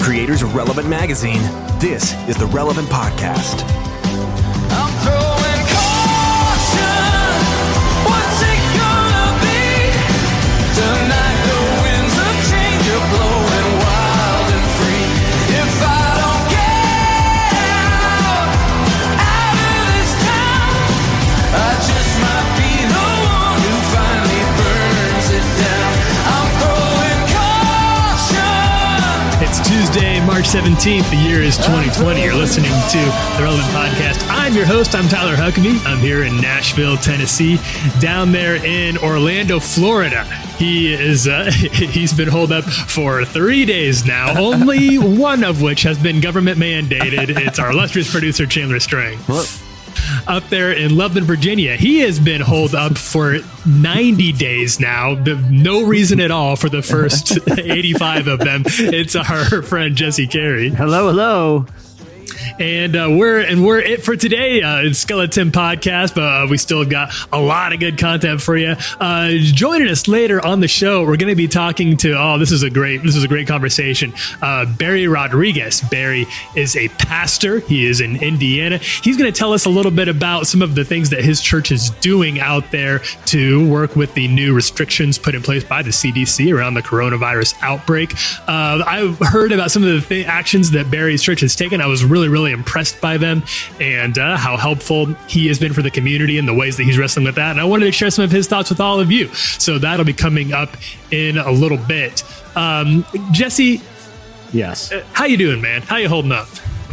creators of Relevant Magazine, this is the Relevant Podcast. I'm throwing caution. What's it gonna be? Tonight the winds of change are blowing wild and free. If I don't get out of this town, I just might be the one who finally burns it down. I'm throwing caution. It's Tuesday, March 17th. The year is 2020. You're listening to the Relevant Podcast. I'm your host. I'm Tyler Huckabee. I'm here in Nashville, Tennessee. Down there in Orlando, Florida, he's been holed up for 3 days now, only one of which has been government mandated. It's our illustrious producer, Chandler Strang. Hello. Up there in Loveland, Virginia, he has been holed up for 90 days now. No reason at all for the first 85 of them. It's our friend Jesse Carey. Hello. And we're it for today. It's Skeleton Podcast, but we still got a lot of good content for you. Joining us later on the show, we're going to be talking to. This is a great conversation. Barry Rodriguez. Barry is a pastor. He is in Indiana. He's going to tell us a little bit about some of the things that his church is doing out there to work with the new restrictions put in place by the CDC around the coronavirus outbreak. I heard about some of the actions that Barry's church has taken. I was really impressed by them and how helpful he has been for the community and the ways that he's wrestling with that. And I wanted to share some of his thoughts with all of you. So that'll be coming up in a little bit. Jesse. Yes. How you doing, man? How you holding up?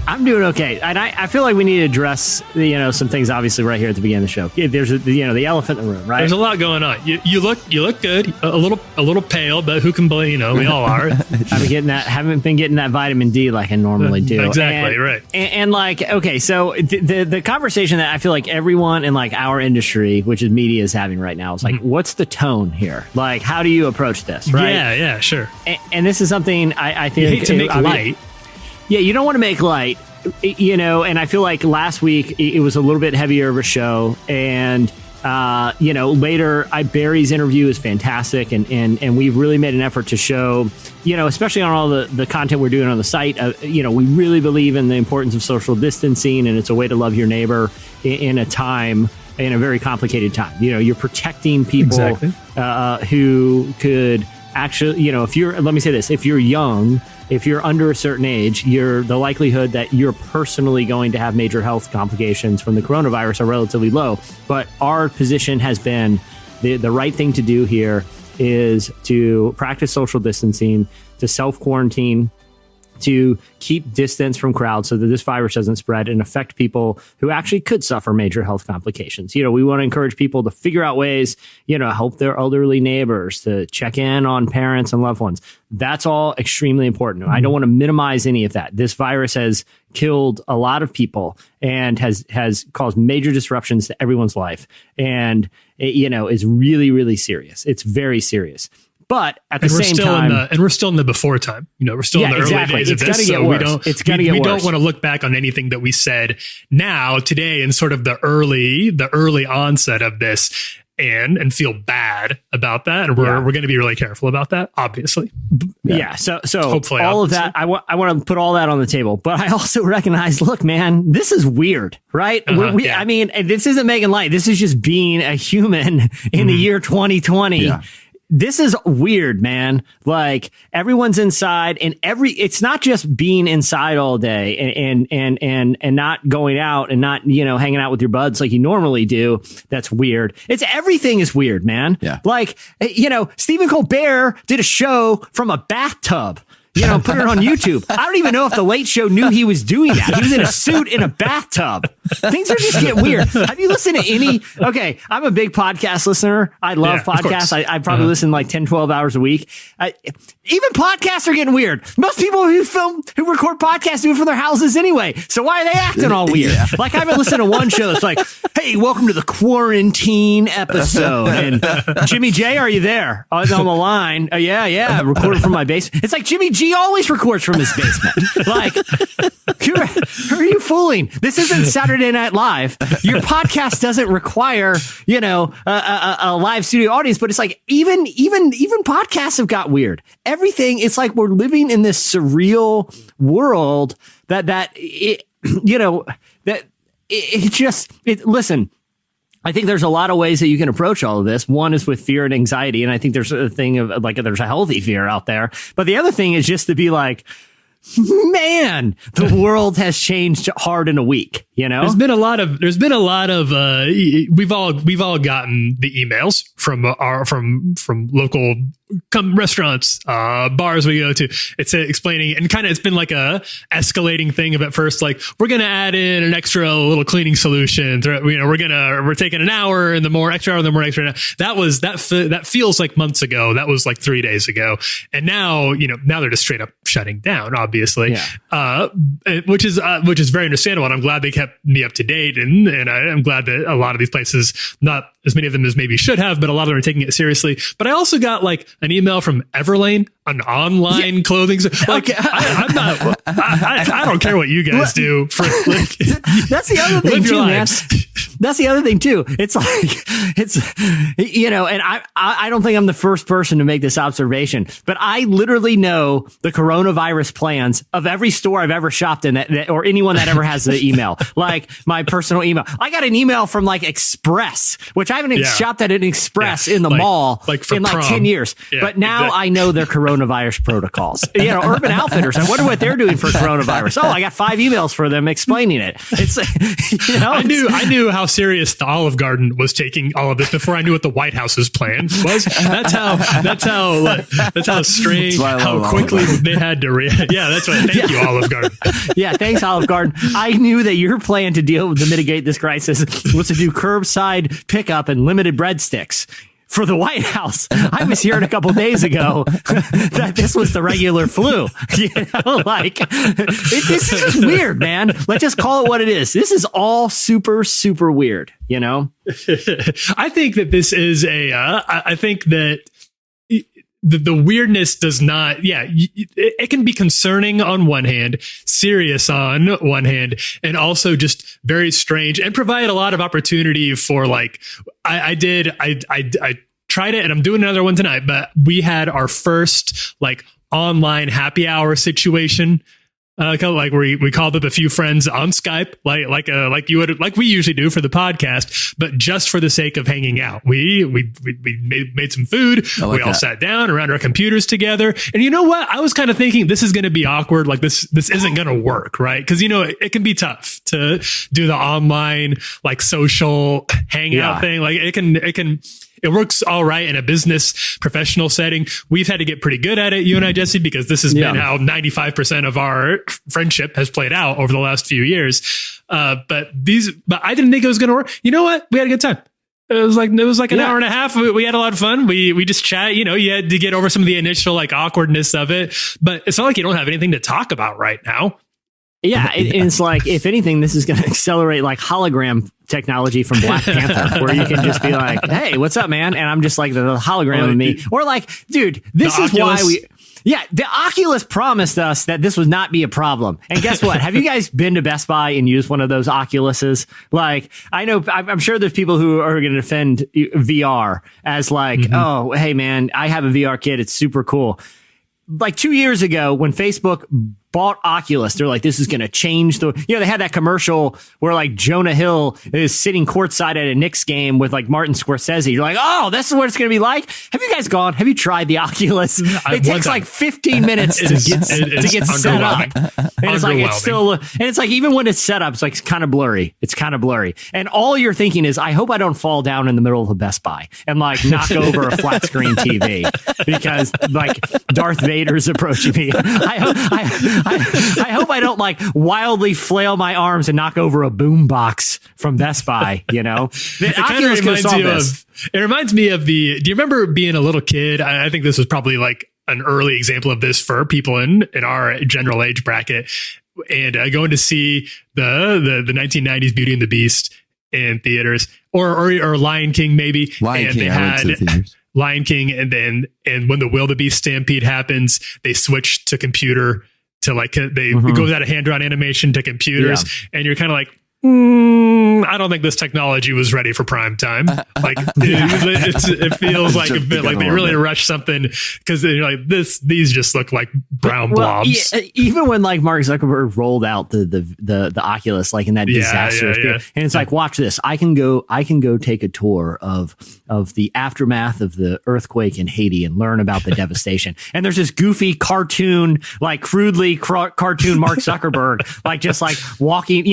I'm doing okay. And I feel like we need to address, some things obviously right here at the beginning of the show. There's the elephant in the room, right? There's a lot going on. You look good. A little pale, but who can blame? We all are. Haven't been getting that vitamin D like I normally do. Exactly, right. And okay, so the conversation that I feel like everyone in like our industry, which is media, is having right now is like, what's the tone here? Like, how do you approach this? Right? Yeah, sure. And this is something I think you hate to make light. Yeah, you don't want to make light, and I feel like last week it was a little bit heavier of a show. And, later, Barry's interview is fantastic. And we've really made an effort to show, especially on all the content we're doing on the site, we really believe in the importance of social distancing. And it's a way to love your neighbor in a very complicated time. You're protecting people exactly. Who could actually, let me say this, if you're young, if you're under a certain age, the likelihood that you're personally going to have major health complications from the coronavirus are relatively low. But our position has been the right thing to do here is to practice social distancing, to self-quarantine, to keep distance from crowds so that this virus doesn't spread and affect people who actually could suffer major health complications. We want to encourage people to figure out ways, to help their elderly neighbors, to check in on parents and loved ones. That's all extremely important. I don't want to minimize any of that. This virus has killed a lot of people and has caused major disruptions to everyone's life. And, is really, really serious. It's very serious. But at the same time, we're still in the before time. We're still in the early days of this, so we don't want to look back on anything that we said today, in sort of the early onset of this, and feel bad about that. And we're going to be really careful about that, obviously. Yeah. So hopefully, all of that, I want to put all that on the table. But I also recognize, look, man, this is weird, right? I mean, this isn't making light. This is just being a human in the year 2020. Yeah. This is weird, man. Like, everyone's inside, and it's not just being inside all day and not going out and not, hanging out with your buds like you normally do. That's weird. Everything is weird, man. Yeah. Like, Stephen Colbert did a show from a bathtub. Put it on YouTube. I don't even know if the Late Show knew he was doing that. He was in a suit in a bathtub. Things are just getting weird. Have you listened to any? Okay, I'm a big podcast listener. I love podcasts. I probably listen like 10, 12 hours a week. Even podcasts are getting weird. Most people who record podcasts do it from their houses anyway. So why are they acting all weird? Yeah. Like, I've been listening to one show that's like, hey, welcome to the quarantine episode. And Jimmy J, are you there? On the line. Yeah, recorded from my basement. It's like, Jimmy G, He always records from his basement. Like, who are you fooling? This isn't Saturday Night Live. Your podcast doesn't require, a live studio audience. But it's like even podcasts have got weird. Everything. It's like we're living in this surreal world listen. I think there's a lot of ways that you can approach all of this. One is with fear and anxiety. And I think there's a thing of like, there's a healthy fear out there. But the other thing is just to be like, man, the world has changed hard in a week. There's been a lot of we've all gotten the emails from local restaurants, bars we go to. It's explaining, and kind of it's been like a escalating thing of at first, like, we're going to add in an extra little cleaning solution. We're taking an hour and the more extra hour, the more extra. That feels like months ago. That was like 3 days ago. And now they're just straight up shutting down, obviously. Yeah. Which is very understandable. And I'm glad they kept me up to date. And I'm glad that a lot of these places, not as many of them as maybe should have, but a lot of them are taking it seriously. But I also got like an email from Everlane, an online clothing. Like, I'm not, I don't care what you guys do for like, that's the other thing too, man. That's the other thing too. It's like, and I don't think I'm the first person to make this observation, but I literally know the coronavirus plans of every store I've ever shopped in that or anyone that ever has the email, like my personal email. I got an email from like Express, which I haven't shopped at an Express in the mall in like 10 years. Yeah, but now I know their coronavirus protocols. Urban Outfitters. I wonder what they're doing for coronavirus. Oh, I got 5 emails for them explaining it. It's I knew how serious the Olive Garden was taking all of this before I knew what the White House's plan was. That's how strange, how quickly they had to react. Yeah, that's right. Thank you, Olive Garden. Yeah, thanks, Olive Garden. I knew that your plan to mitigate this crisis was to do curbside pickup and limited breadsticks. For the White House, I was hearing a couple days ago that this was the regular flu. This is just weird, man. Let's just call it what it is. This is all super, super weird. I think that this is I think that the weirdness does not, it can be concerning on one hand, serious on one hand, and also just very strange and provide a lot of opportunity for like, I tried it and I'm doing another one tonight, but we had our first like online happy hour situation. Like we called up a few friends on Skype, like we usually do for the podcast, but just for the sake of hanging out. We made some food. We all sat down around our computers together. And you know what? I was kind of thinking this is going to be awkward. Like this isn't going to work, right? Because it can be tough to do the online like social hangout thing. Like it works all right in a business professional setting. We've had to get pretty good at it, you and I, Jesse, because this has been how 95% of our friendship has played out over the last few years. But I didn't think it was going to work. You know what? We had a good time. It was like an hour and a half. We had a lot of fun. We just chat, you had to get over some of the initial like awkwardness of it, but it's not like you don't have anything to talk about right now. Yeah, it's like, if anything, this is going to accelerate like hologram technology from Black Panther, where you can just be like, hey, what's up, man? And I'm just like the hologram of me. Or like, dude, this is why the Oculus promised us that this would not be a problem. And guess what? Have you guys been to Best Buy and used one of those Oculuses? Like, I know, I'm sure there's people who are going to defend VR as like, oh, hey, man, I have a VR kit. It's super cool. Like 2 years ago, when Facebook bought Oculus, they're like, this is going to change they had that commercial where like Jonah Hill is sitting courtside at a Knicks game with like Martin Scorsese. You're like, oh, this is what it's going to be like. Have you guys gone? Have you tried the Oculus? It takes like 15 minutes to get set up. And it's like, it's like, even when it's set up, it's like, it's kind of blurry. And all you're thinking is, I hope I don't fall down in the middle of a Best Buy and like knock over a flat screen TV because like Darth Vader's approaching me. I hope I don't like wildly flail my arms and knock over a boom box from Best Buy, The Oculus could solve this. It reminds me of do you remember being a little kid? I think this was probably like an early example of this for people in our general age bracket, and going to see the 1990s Beauty and the Beast in theaters, or Lion King maybe. Lion King, I went to the theaters. Lion King, and when the wildebeest stampede happens, they switch to computer to like it goes out of hand-drawn animation to computers, and you're kind of like, I don't think this technology was ready for prime time. Like it feels like a bit like they really rushed something, because they're like these just look like brown blobs. Even when like Mark Zuckerberg rolled out the Oculus, like in that disaster, and it's like, watch this. I can go take a tour of the aftermath of the earthquake in Haiti and learn about the devastation. And there's this goofy cartoon, like crudely cartoon Mark Zuckerberg, like just like walking,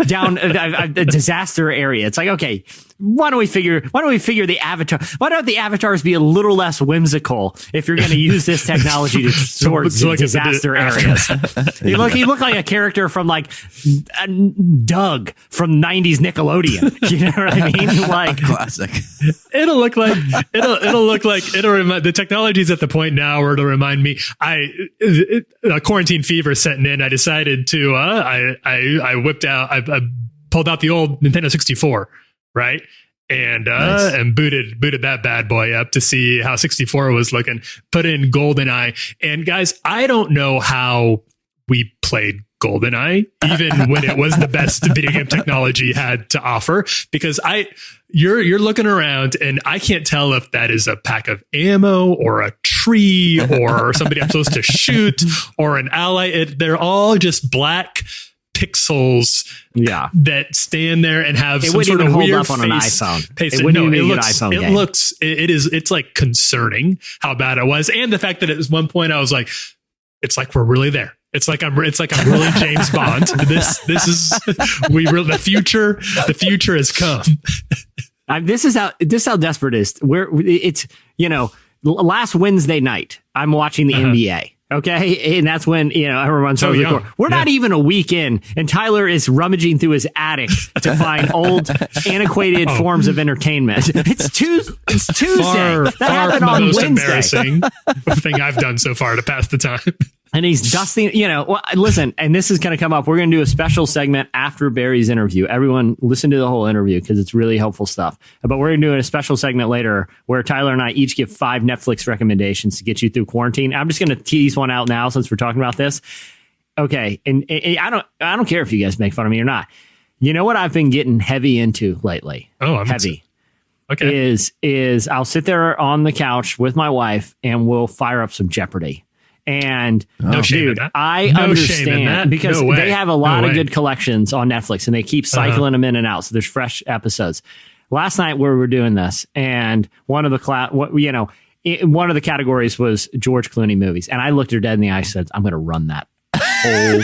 down a disaster area. It's like, okay, why don't we figure the avatar? Why don't the avatars be a little less whimsical if you're going to use this technology towards disaster areas? You look like a character from like Doug from 90s Nickelodeon. You know what I mean? Like classic. It'll look like the technology's at the point now where it'll remind me. Quarantine fever setting in. I decided to I whipped out. I pulled out the old Nintendo 64, right? And nice. And booted that bad boy up to see how 64 was looking. Put in GoldenEye, and guys, I don't know how we played GoldenEye, even when it was the best video game technology had to offer, because you're looking around and I can't tell if that is a pack of ammo or a tree or somebody I'm supposed to shoot or an ally. They're all just black pixels that stand there and have some sort of weird up on face. An iPhone. It's like concerning how bad it was, and the fact that at one point I was like, it's like we're really there. It's like I'm really James Bond. The future has come. This is how desperate it is. It's last Wednesday night I'm watching the NBA. Okay. And that's when, everyone's we're not even a week in, and Tyler is rummaging through his attic to find old, antiquated forms of entertainment. It's Tuesday. That happened on Wednesday. Embarrassing thing I've done so far to pass the time. And he's dusting, listen, and this is going to come up. We're going to do a special segment after Barry's interview. Everyone listen to the whole interview because it's really helpful stuff. But we're going to do a special segment later where Tyler and I each give 5 Netflix recommendations to get you through quarantine. I'm just going to tease one out now since we're talking about this. Okay. And I don't care if you guys make fun of me or not. You know what I've been getting heavy into lately? Oh, heavy. Okay. Is I'll sit there on the couch with my wife and we'll fire up some Jeopardy. And dude, I understand because they have a lot of good collections on Netflix and they keep cycling them in and out. So there's fresh episodes. Last night we were doing this, and one of the categories was George Clooney movies. And I looked her dead in the eye and said, I'm going to run that whole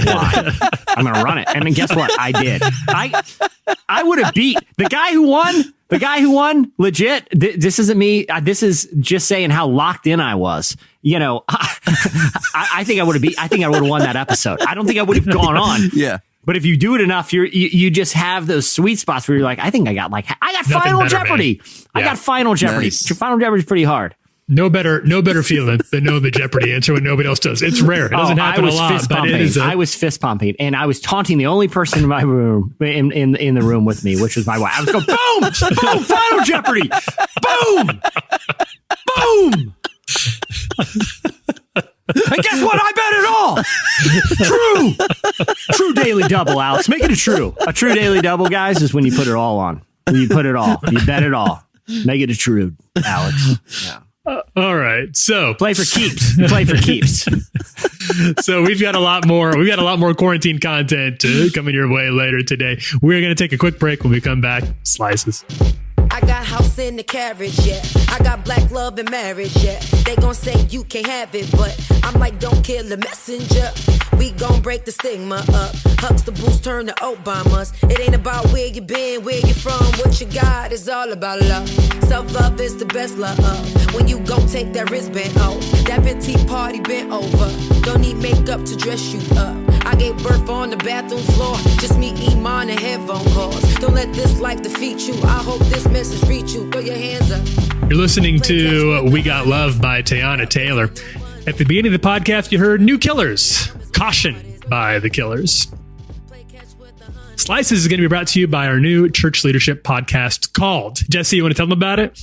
line. I'm going to run it. And then guess what? I did. I would have beat the guy who won. The guy who won, legit. This isn't me. This is just saying how locked in I was. I think I would have beat. I think I would have won that episode. I don't think I would have gone on. Yeah. But if you do it enough, you just have those sweet spots where you're like, I think I got Final Jeopardy. I got Final Jeopardy. Nice. Final Jeopardy's pretty hard. No better feeling than know the Jeopardy answer when nobody else does. It's rare. It doesn't happen a lot, but it is. I was fist pumping, and I was taunting the only person in my room in the room with me, which was my wife. I was going, boom, boom, Final Jeopardy, boom, boom. And guess what? I bet it all. True daily double, Alex. Make it a true daily double, guys, is when you put it all on. When you put it all, you bet it all. Make it a true, Alex. Yeah. All right. So play for keeps. Play for keeps. So we've got a lot more quarantine content coming your way later today. We're going to take a quick break. When we come back, Slices. I got house in the carriage, yeah. I got black love and marriage, yeah. They gon' say you can't have it, but I'm like, don't kill the messenger. We gon' break the stigma up. Huxtables turn to Obamas. It ain't about where you been, where you from, what you got. It's all about love. Self-love is the best love. When you gon' take that wristband off, that petite party bent over. Don't need makeup to dress you up. I gave birth on the bathroom floor. Just me, Iman, and headphone calls. Don't let this life defeat you. I hope this message reach you. Throw your hands up. You're listening to We Got Love by Teyana Taylor. At the beginning of the podcast, you heard New Killers. Caution by the Killers. Slices is going to be brought to you by our new church leadership podcast called. Jesse, you want to tell them about it?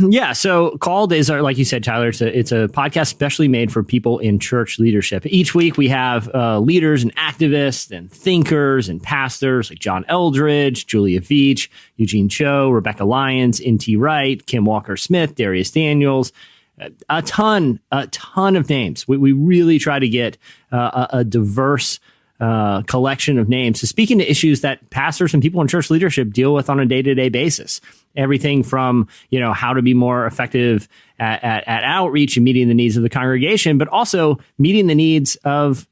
Yeah. So Called is, like you said, Tyler, it's a podcast specially made for people in church leadership. Each week we have leaders and activists and thinkers and pastors like John Eldridge, Julia Veach, Eugene Cho, Rebecca Lyons, N.T. Wright, Kim Walker-Smith, Darius Daniels, a ton of names. We really try to get a diverse collection of names to speak into issues that pastors and people in church leadership deal with on a day-to-day basis. Everything from, how to be more effective at outreach and meeting the needs of the congregation, but also meeting the needs of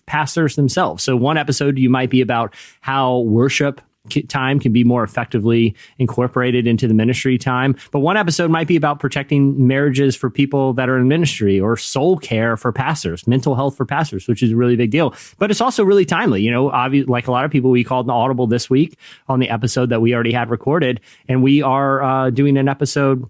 pastors themselves. So one episode you might be about how worship time can be more effectively incorporated into the ministry time. But one episode might be about protecting marriages for people that are in ministry, or soul care for pastors, mental health for pastors, which is a really big deal. But it's also really timely. Like a lot of people, we called an audible this week on the episode that we already had recorded. And we are doing an episode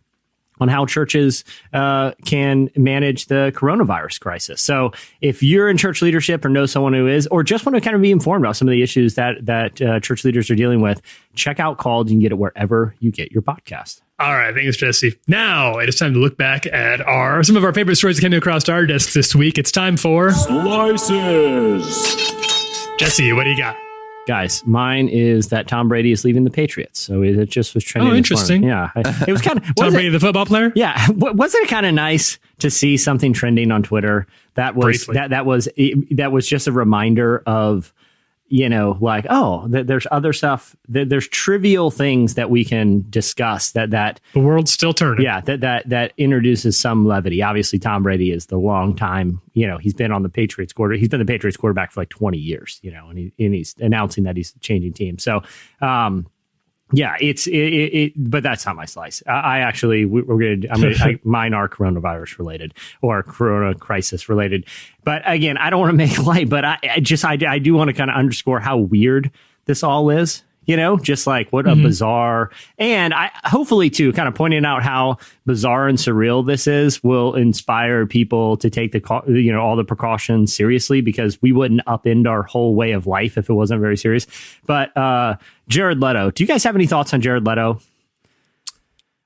on how churches can manage the coronavirus crisis. So if you're in church leadership or know someone who is, or just want to kind of be informed about some of the issues that church leaders are dealing with, check out Called. You can get it wherever you get your podcast. All right, thanks, Jesse. Now it is time to look back at some of our favorite stories that came across our desks this week. It's time for Slices. Jesse, what do you got? Guys, mine is that Tom Brady is leaving the Patriots. So it just was trending. Oh, interesting. Yeah. It was kind of... Tom Brady, the football player? Yeah. Wasn't it kind of nice to see something trending on Twitter that was that was just a reminder of, there's other stuff, there's trivial things that we can discuss that the world's still turning. Yeah, that introduces some levity. Obviously, Tom Brady is the long time, he's been on the Patriots quarterback. He's been the Patriots quarterback for like 20 years, and he's announcing that he's changing teams. So, yeah, but that's not my slice. Mine are coronavirus related or corona crisis related. But again, I don't want to make light, but I do want to kind of underscore how weird this all is. Just like what a bizarre, and I hopefully too kind of pointing out how bizarre and surreal this is will inspire people to take all the precautions seriously, because we wouldn't upend our whole way of life if it wasn't very serious. But Jared Leto, do you guys have any thoughts on Jared Leto?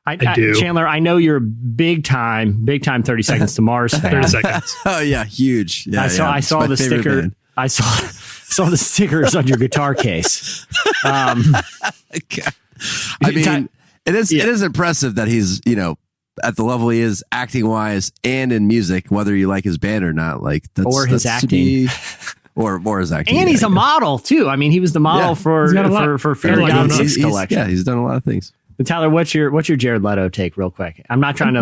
I do. Chandler, I know you're big time 30 Seconds to Mars fan. 30 seconds. Oh yeah, huge. Yeah, I saw the sticker. Band. I saw the stickers on your guitar case. Okay. I mean, it is impressive that he's, at the level he is acting wise and in music, whether you like his band or not, or his acting. Or his acting. And he's a model too. I mean, he was the model for Fear God 6 collection. Yeah, he's done a lot of things. Tyler, what's your Jared Leto take, real quick? I'm not trying to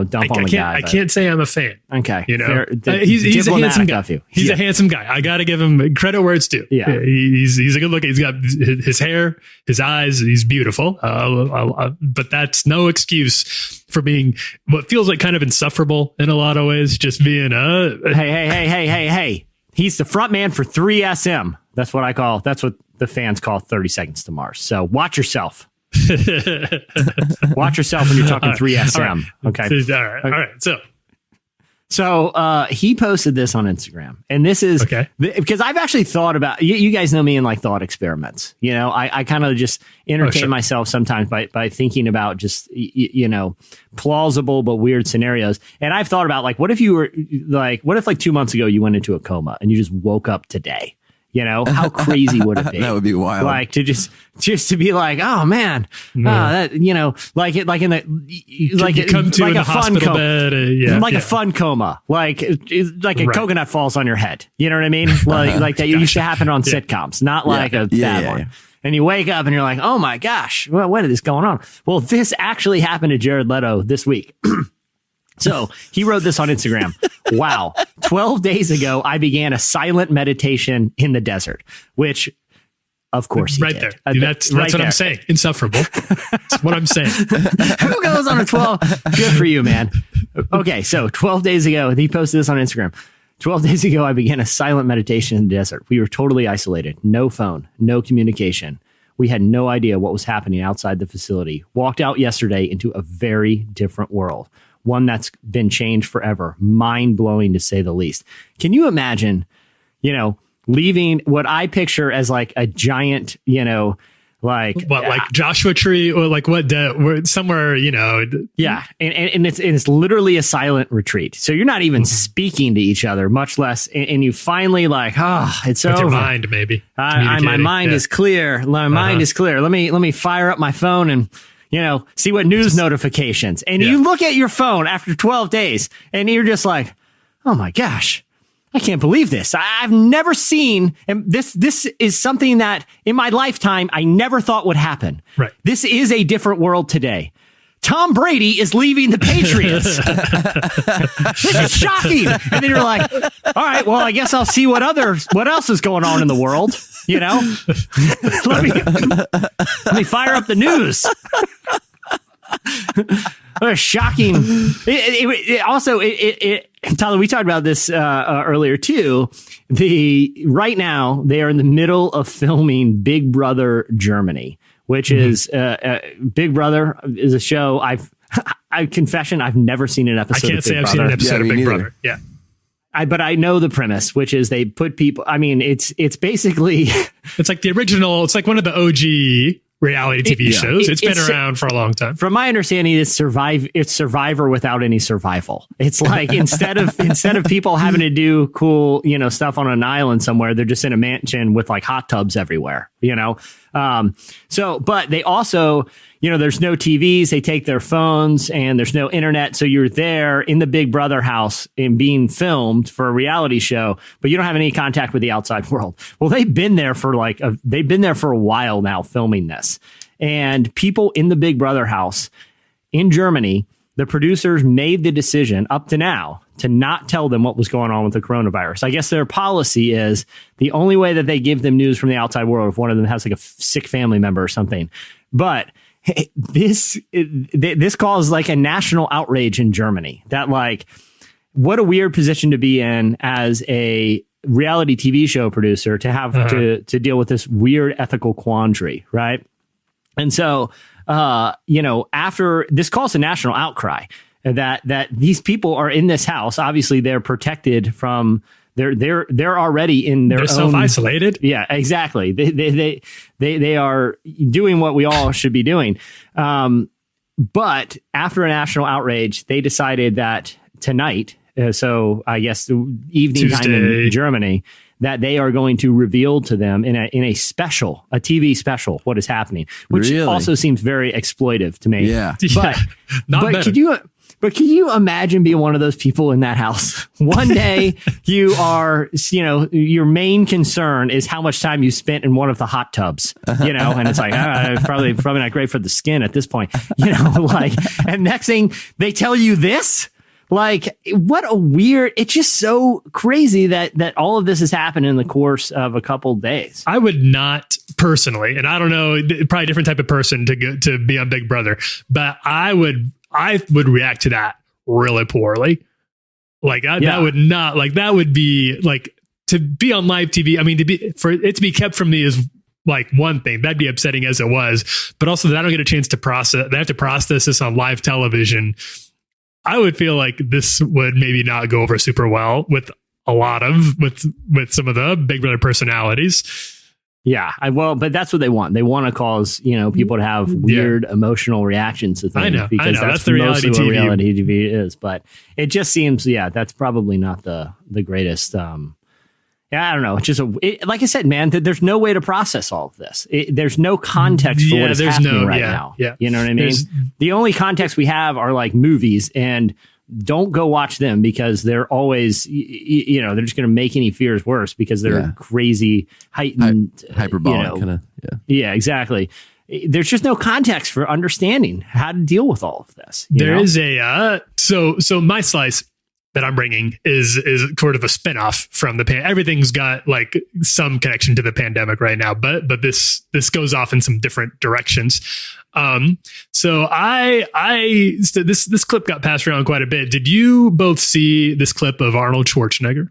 dump on the guy. I can't say I'm a fan. Okay, he's a handsome guy. He's a handsome guy. I got to give him credit where it's due. Yeah, he's a good look. He's got his hair, his eyes. He's beautiful. But that's no excuse for being what feels like kind of insufferable in a lot of ways. Just being hey. He's the front man for 3SM. That's what the fans call 30 Seconds to Mars. So watch yourself. Watch yourself when you're talking 3SM. Okay. All right. So he posted this on Instagram, and this is because I've actually thought about, you guys know me in thought experiments. I kind of just entertain myself sometimes by thinking about just, plausible but weird scenarios. And I've thought about what if 2 months ago you went into a coma and you just woke up today? How crazy would it be? That would be wild. To just to be oh man, that a fun coma, bed, a fun coma, a coconut falls on your head. You know what I mean? That used to happen on sitcoms, not a bad one. Yeah. And you wake up and you're oh my gosh, what is going on? Well, this actually happened to Jared Leto this week. So he wrote this on Instagram. Wow. 12 days ago, I began a silent meditation in the desert, which of course he did. There. That's what I'm saying. Insufferable. That's what I'm saying. Who goes on a 12? Good for you, man. Okay. So 12 days ago, he posted this on Instagram. 12 days ago, I began a silent meditation in the desert. We were totally isolated. No phone, no communication. We had no idea what was happening outside the facility. Walked out yesterday into a very different world. One that's been changed forever. Mind-blowing, to say the least. Can you imagine, leaving what I picture as a giant, Like what, like Joshua Tree, or like what? Somewhere, Yeah, and it's literally a silent retreat. So you're not even speaking to each other, much less. And you finally like, it's with over. your mind, maybe. My mind is clear. My mind is clear. Let me fire up my phone and see what news notifications. And you look at your phone after 12 days, and you're just like, oh my gosh. I can't believe this. I've never seen, and this is something that in my lifetime I never thought would happen. Right. This is a different world today. Tom Brady is leaving the Patriots. This is shocking. And then you're like, all right, well, I guess I'll see what else is going on in the world. Let me fire up the news. What a shocking. Tyler, we talked about this earlier too. Right now they are in the middle of filming Big Brother Germany, which is Big Brother is a show I've never seen an episode. I can't say I've seen an episode of Big Brother. Yeah. But I know the premise, which is they put people. I mean, it's basically it's like the original. It's like one of the OG reality TV shows. It's been around for a long time. From my understanding, it's Survivor without any survival. It's like instead of people having to do cool, stuff on an island somewhere, they're just in a mansion with like hot tubs everywhere, but they also, there's no TVs, they take their phones, and there's no internet. So you're there in the Big Brother house and being filmed for a reality show, but you don't have any contact with the outside world. Well, they've been there for a while now filming this, and people in the Big Brother house in Germany, the producers made the decision up to now to not tell them what was going on with the coronavirus. I guess their policy is the only way that they give them news from the outside world if one of them has like a sick family member or something. But this caused like a national outrage in Germany. That like, what a weird position to be in as a reality TV show producer to have to deal with this weird ethical quandary, right? And so, after this caused a national outcry that these people are in this house. Obviously, they're protected from. They're already in their own self-isolated. Yeah, exactly. They are doing what we all should be doing. But after a national outrage, they decided that tonight, so I guess the evening Tuesday. time in Germany, that they are going to reveal to them in a TV special, what is happening, which also seems very exploitive to me. Yeah. But can you imagine being one of those people in that house? One day you are, your main concern is how much time you spent in one of the hot tubs, and it's like, probably not great for the skin at this point, and next thing they tell you this, like, what a weird, it's just so crazy that all of this has happened in the course of a couple days. I would not personally, and I don't know, probably a different type of person to be on Big Brother, but I would react to that really poorly. Like that would not, like, that would be like, to be on live TV. I mean, for it to be kept from me is like one thing that'd be upsetting as it was, but also that I don't get a chance to process. They have to process this on live television. I would feel like this would maybe not go over super well with with some of the Big Brother personalities. Yeah, but that's what they want. They want to cause, people to have weird emotional reactions to things. I know. That's the reality mostly TV. what reality TV is. But it just seems, that's probably not the greatest. I don't know. It's just like I said, man. There's no way to process all of this. There's no context for what is happening right now. Yeah, you know what I mean. The only context we have are like movies, and don't go watch them because they're always, they're just going to make any fears worse because they're crazy, heightened, hyperbolic kind of. Yeah, exactly. There's just no context for understanding how to deal with all of this. There is a so my slice that I'm bringing is sort of a spinoff from the everything's got like some connection to the pandemic right now, but this goes off in some different directions. So this clip got passed around quite a bit. Did you both see this clip of Arnold Schwarzenegger?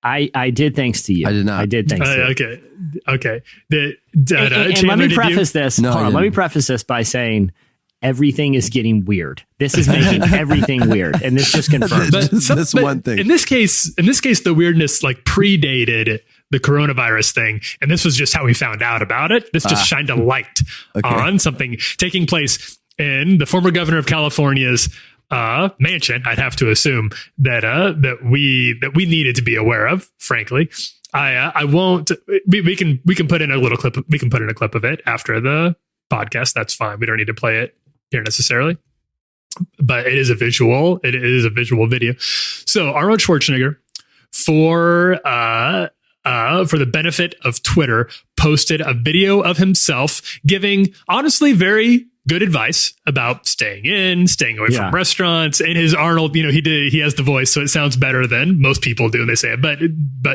I did, thanks to you. I did not. I did, thanks to you. Okay. And let me preface this. Let me preface this by saying, everything is getting weird. This is making everything weird, and this just confirms. This one thing. In this case, the weirdness like predated the coronavirus thing, and this was just how we found out about it. This just shined a light on something taking place in the former governor of California's mansion. I'd have to assume that we needed to be aware of. Frankly, I won't. We can put in a little clip. We can put in a clip of it after the podcast. That's fine. We don't need to play it here necessarily. But it is a visual. It is a visual video. So Arnold Schwarzenegger, for the benefit of Twitter, posted a video of himself giving honestly very good advice about staying away from restaurants. And his Arnold, he has the voice, so it sounds better than most people do when they say it, but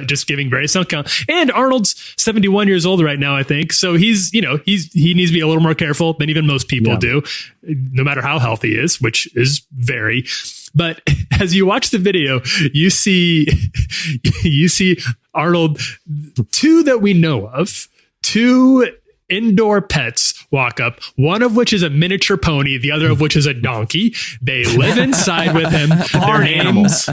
just giving very sound count. And Arnold's 71 years old right now, I think. So he needs to be a little more careful than even most people do, no matter how healthy he is, which is very. But as you watch the video, you see Arnold, two that we know of, two indoor pets walk up, one of which is a miniature pony, the other of which is a donkey. They live inside with him.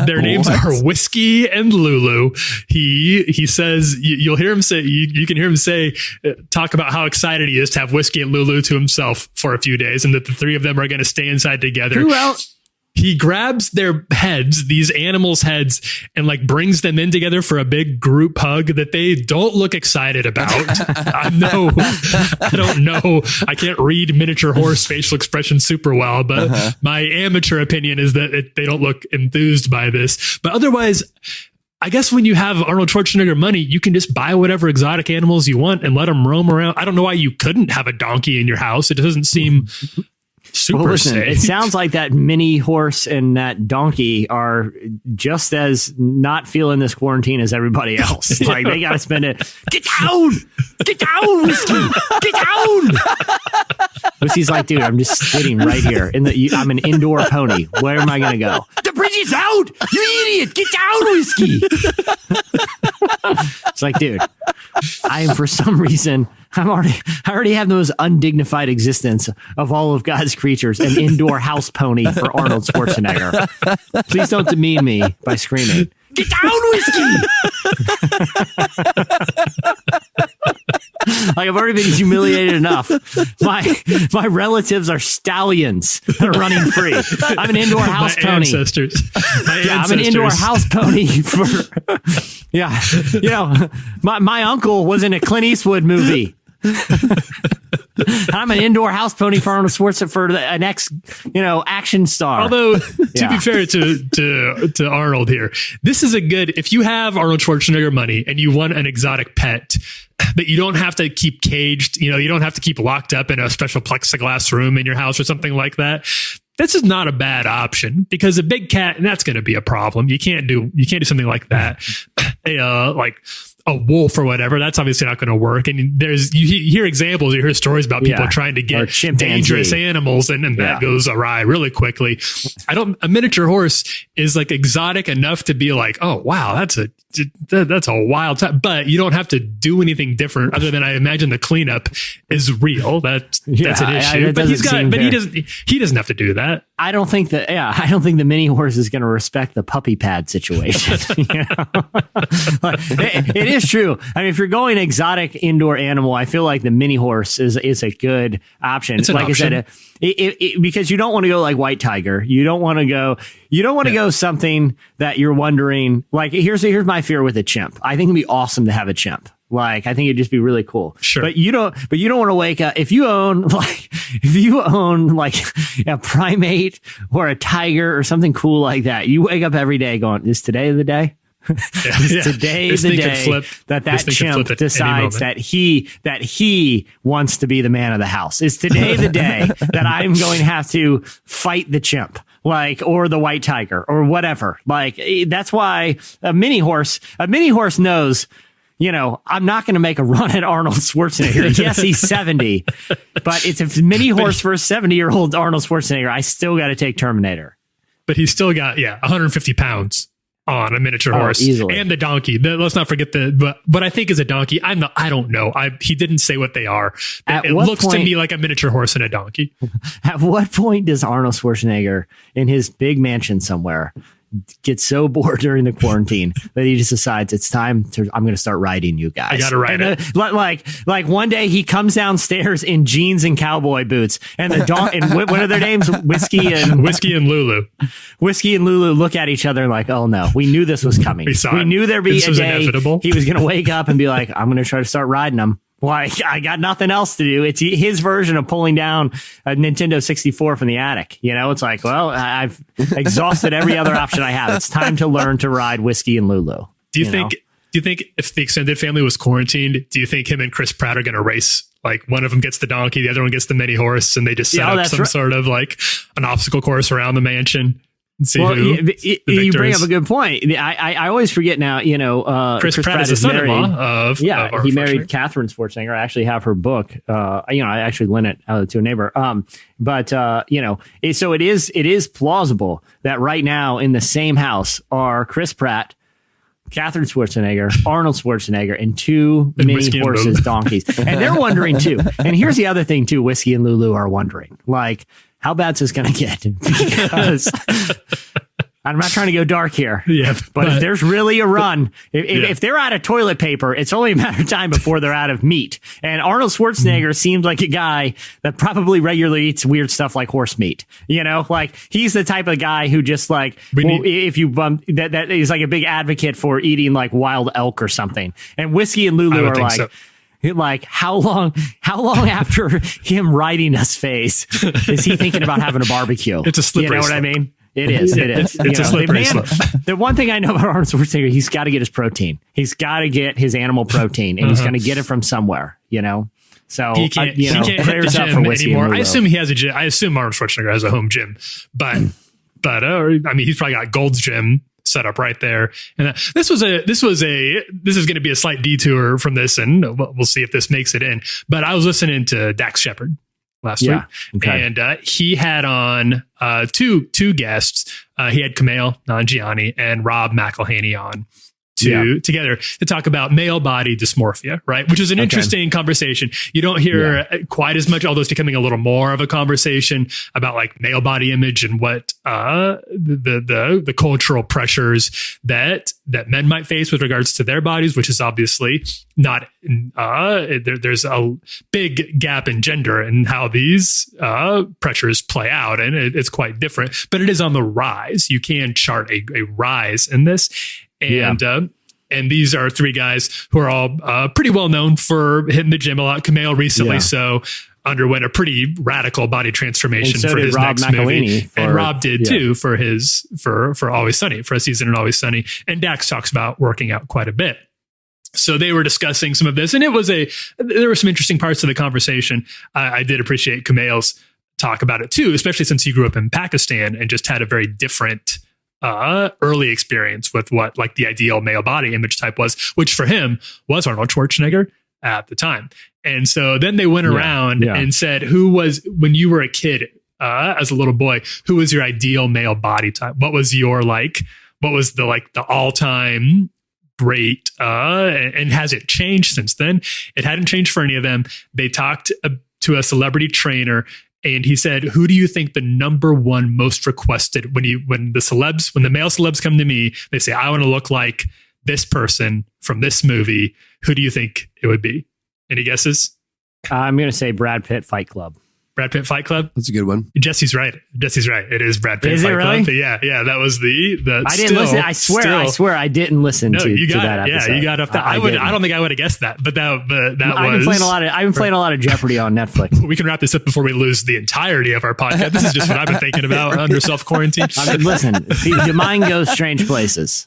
Their names are Whiskey and Lulu. He says, you'll hear him say, you can hear him say, talk about how excited he is to have Whiskey and Lulu to himself for a few days, and that the three of them are going to stay inside together. He grabs their heads, these animals' heads, and like brings them in together for a big group hug that they don't look excited about. I don't know. I can't read miniature horse facial expressions super well, but my amateur opinion is that they don't look enthused by this. But otherwise, I guess when you have Arnold Schwarzenegger money, you can just buy whatever exotic animals you want and let them roam around. I don't know why you couldn't have a donkey in your house. It doesn't seem super safe. It sounds like that mini horse and that donkey are just as not feeling this quarantine as everybody else. Like they got to spend it. Get down, Whiskey, get down. Whiskey's like, dude, I'm just sitting right here I'm an indoor pony. Where am I going to go? The bridge is out. You idiot. Get down, Whiskey. It's like, dude, I am for some reason, I already have the most undignified existence of all of God's creatures, an indoor house pony for Arnold Schwarzenegger. Please don't demean me by screaming, get down, Whiskey! Like I've already been humiliated enough. My relatives are stallions that are running free. I'm an indoor house pony. I'm an indoor house pony for my uncle was in a Clint Eastwood movie. I'm an indoor house pony for Arnold Schwarzenegger for an action star. Although to be fair to Arnold here, this is if you have Arnold Schwarzenegger money and you want an exotic pet that you don't have to keep caged, you don't have to keep locked up in a special plexiglass room in your house or something like that. This is not a bad option because a big cat, and that's going to be a problem. You can't do something like that. Like a wolf or whatever, that's obviously not going to work. And you hear examples, you hear stories about people trying to get dangerous animals, and that goes awry really quickly. A miniature horse is like exotic enough to be like, oh wow, that's a wild time, but you don't have to do anything different other than I imagine the cleanup is real. That's an issue. But he doesn't have to do that. I don't think the mini horse is going to respect the puppy pad situation. It is true. I mean, if you're going exotic indoor animal, I feel like the mini horse is a good option. It's an option. I said, because you don't want to go like white tiger. You don't want to go something that you're wondering. Like here's my fear with a chimp. I think it'd be awesome to have a chimp. Like, I think it'd just be really cool. Sure. But you don't want to wake up if you own like a primate or a tiger or something cool like that. You wake up every day going, is today the day? Today is the day that chimp decides that he wants to be the man of the house. Is today the day that I'm going to have to fight the chimp, or the white tiger or whatever. Like, that's why a mini horse knows, I'm not going to make a run at Arnold Schwarzenegger. Yes, he's 70, but it's a mini horse for a 70-year-old Arnold Schwarzenegger. I still got to take Terminator. But he's still got 150 pounds. on a miniature horse easily. and the donkey. Let's not forget what I think is a donkey. I don't know. He didn't say what they are. It looks to me like a miniature horse and a donkey. At what point does Arnold Schwarzenegger in his big mansion somewhere get so bored during the quarantine that he just decides it's time I'm going to start riding you guys? I got to ride it. Like one day he comes downstairs in jeans and cowboy boots, and and what are their names? Whiskey and Lulu. Whiskey and Lulu look at each other and like, oh no, we knew this was coming. We knew there'd be a day inevitable. He was going to wake up and be like, I'm going to try to start riding them. Well, I got nothing else to do. It's his version of pulling down a Nintendo 64 from the attic. It's like, well, I've exhausted every other option I have. It's time to learn to ride Whiskey and Lulu. Do you think if the extended family was quarantined, do you think him and Chris Pratt are going to race? Like one of them gets the donkey, the other one gets the mini horse, and they just set up some sort of like an obstacle course around the mansion. Well, you bring up a good point. I always forget now. Chris Pratt is the son-in-law of he married Catherine Schwarzenegger. I actually have her book. I actually lent it to a neighbor. So it is plausible that right now in the same house are Chris Pratt, Catherine Schwarzenegger, Arnold Schwarzenegger, and two mini horses, donkeys, and they're wondering too. And here's the other thing too: Whiskey and Lulu are wondering, like, how bad's this going to get? Because I'm not trying to go dark here. Yeah, but if there's really a run, if they're out of toilet paper, it's only a matter of time before they're out of meat. And Arnold Schwarzenegger seems like a guy that probably regularly eats weird stuff like horse meat. Like he's the type of guy who just like, if you bump that is like a big advocate for eating like wild elk or something. And Whiskey and Lulu are like, so. Like how long after him riding us phase is he thinking about having a barbecue? It's a slippery slope. What I mean? It is. It's a slippery slope. The one thing I know about Arnold Schwarzenegger, he's got to get his protein. He's got to get his animal protein, and he's going to get it from somewhere. So he can't hit the gym anymore. I assume he has a gym. I assume Arnold Schwarzenegger has a home gym, but he's probably got Gold's Gym set up right there. And this is going to be a slight detour from this, and we'll see if this makes it in. But I was listening to Dax Shepard last week, and he had on two guests. He had Kumail Nanjiani and Rob McElhaney on together to talk about male body dysmorphia, right? Which is an interesting conversation. You don't hear quite as much, although it's becoming a little more of a conversation about like male body image and what the cultural pressures that men might face with regards to their bodies, which is obviously not there's a big gap in gender and how these pressures play out, and it's quite different, but it is on the rise. You can chart a rise in this. And these are three guys who are all pretty well known for hitting the gym a lot. Kumail recently underwent a pretty radical body transformation for his Rob next movie. And Rob did too for Always Sunny, for a season in Always Sunny. And Dax talks about working out quite a bit. So they were discussing some of this, and there were some interesting parts of the conversation. I did appreciate Kumail's talk about it too, especially since he grew up in Pakistan and just had a very different early experience with what like the ideal male body image type was, which for him was Arnold Schwarzenegger at the time. And so then they went around and said, who was, when you were a kid, as a little boy, who was your ideal male body type? What was the all-time great, and has it changed since then? It hadn't changed for any of them. They talked to a celebrity trainer, and he said, who do you think the number one most requested when the male celebs come to me, they say, I want to look like this person from this movie. Who do you think it would be? Any guesses? I'm going to say Brad Pitt Fight Club. Brad Pitt Fight Club? That's a good one. Jesse's right. It is Brad Pitt Fight Club. Yeah, that was the I didn't listen. I swear I didn't listen to that episode. Yeah, you got up that. I don't think I would have guessed that, but that was. I've been playing a lot of Jeopardy on Netflix. We can wrap this up before we lose the entirety of our podcast. This is just what I've been thinking about under self-quarantine. I mean, listen, the mind goes strange places.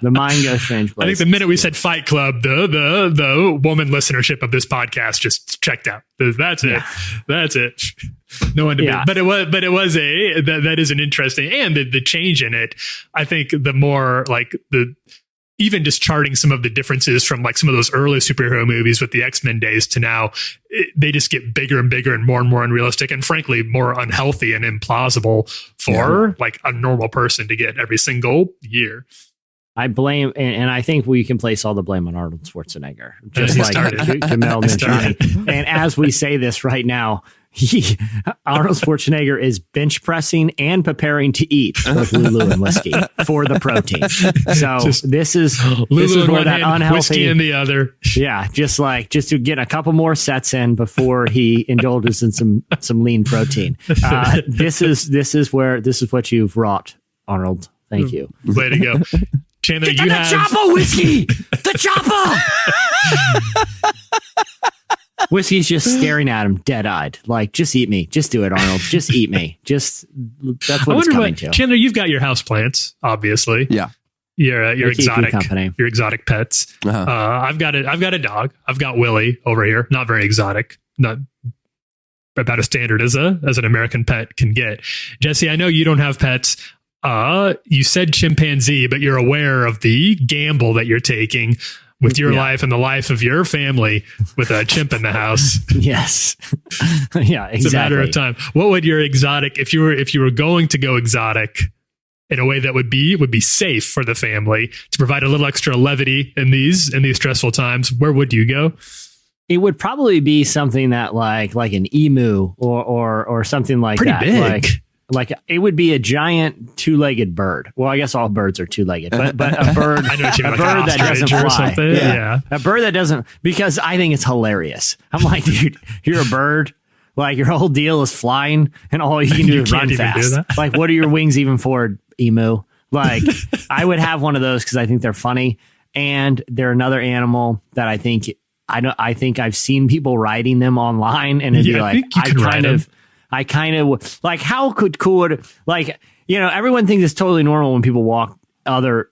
The mind goes strange places. I think the minute we said Fight Club, the woman listenership of this podcast just checked out. That's it. That's it. No one to beat. But it was that is an interesting, and the change in it. I think the more like even just charting some of the differences from like some of those early superhero movies with the X-Men days to now, they just get bigger and bigger and more unrealistic, and frankly more unhealthy and implausible for like a normal person to get every single year. I blame, and I think we can place all the blame on Arnold Schwarzenegger, just He like started. Kumail Nanjiani. And as we say this right now, Arnold Schwarzenegger is bench pressing and preparing to eat with Lulu and whiskey for the protein. So this is where that unhealthy whiskey in the other. Yeah, just to get a couple more sets in before he indulges in some lean protein. This is what you've wrought, Arnold. Thank you. Way to go, Chandler. Get to the chopper, whiskey. The chopper. Whiskey's just staring at him, dead-eyed. Like, just eat me. Just do it, Arnold. Just eat me. That's what it's coming to. Chandler, you've got your house plants, obviously. Yeah. Your exotic company. Your exotic pets. Uh-huh. I've got a dog. I've got Willie over here. Not very exotic. Not about as standard as an American pet can get. Jesse, I know you don't have pets. You said chimpanzee, but you're aware of the gamble that you're taking with your life and the life of your family with a chimp in the house. Yes. Yeah, exactly. It's a matter of time. What would your exotic, if you were going to go exotic in a way that would be safe for the family to provide a little extra levity in these stressful times, where would you go? It would probably be something that like an emu or something like Pretty that. big. Like it would be a giant two-legged bird. Well, I guess all birds are two-legged, but a bird, I know what you mean, a like an bird that doesn't ostrich or fly. something. Yeah. A bird that doesn't, because I think it's hilarious. I'm like, dude, you're a bird. Like your whole deal is flying and all you can do is run fast. Like, what are your wings even for, emu? Like, I would have one of those because I think they're funny. And they're another animal that I think I've seen people riding them online, and it'd be like, I kind of like, how cool like, everyone thinks it's totally normal when people walk other,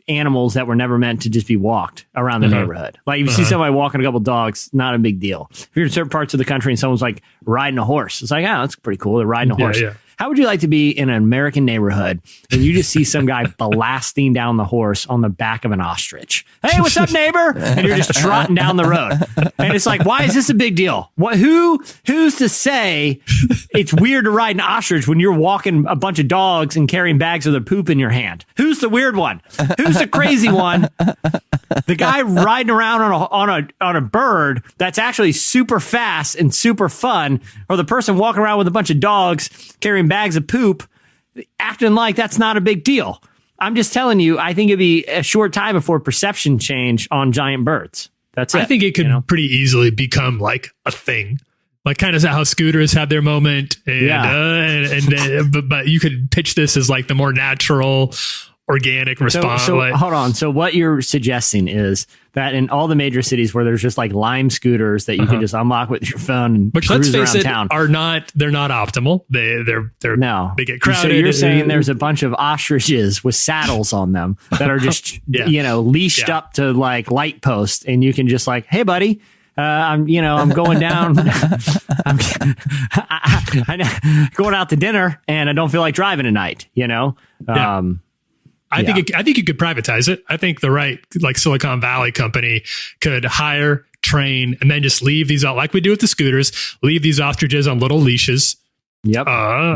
animals that were never meant to just be walked around the neighborhood. Like if you see somebody walking a couple dogs, not a big deal. If you're in certain parts of the country and someone's like riding a horse, it's like, oh, that's pretty cool. They're riding a horse. Yeah. How would you like to be in an American neighborhood and you just see some guy blasting down the horse on the back of an ostrich? Hey, what's up, neighbor? And you're just trotting down the road. And it's like, why is this a big deal? Who's to say it's weird to ride an ostrich when you're walking a bunch of dogs and carrying bags of their poop in your hand? Who's the weird one? Who's the crazy one? The guy riding around on a bird that's actually super fast and super fun, or the person walking around with a bunch of dogs carrying bags of poop, acting like that's not a big deal. I'm just telling you, I think it'd be a short time before perception change on giant birds. That's it. I think it could pretty easily become like a thing. Like kind of how scooters have their moment. But you could pitch this as like the more natural, organic response. So hold on. So what you're suggesting is that in all the major cities where there's just like Lime scooters that you can just unlock with your phone and which, cruise let's face around it, town. they're not optimal. They get crowded. So you're saying there's a bunch of ostriches with saddles on them that are just leashed up to like light posts, and you can just like, hey buddy, I'm going down. I'm going out to dinner, and I don't feel like driving tonight. I think you could privatize it. I think the right like Silicon Valley company could hire, train, and then just leave these out like we do with the scooters. Leave these ostriches on little leashes. Yep.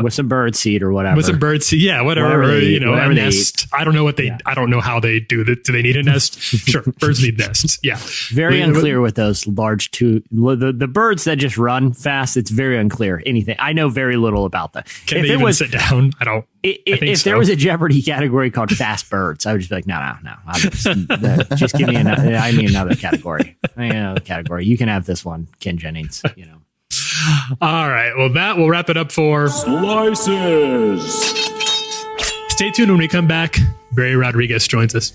With some bird seed or whatever. With some bird seed, yeah, whatever a nest. I don't know what they. I don't know how they do that. Do they need a nest? Sure, birds need nests. Yeah, very unclear with those large the birds that just run fast. It's very unclear. Anything I know very little about that. Can they even sit down? I don't. If there was a Jeopardy category called fast birds, I would just be like, no. Just give me another. I need another category. You can have this one, Ken Jennings. All right. Well, that will wrap it up for Slices. Stay tuned when we come back. Barry Rodriguez joins us.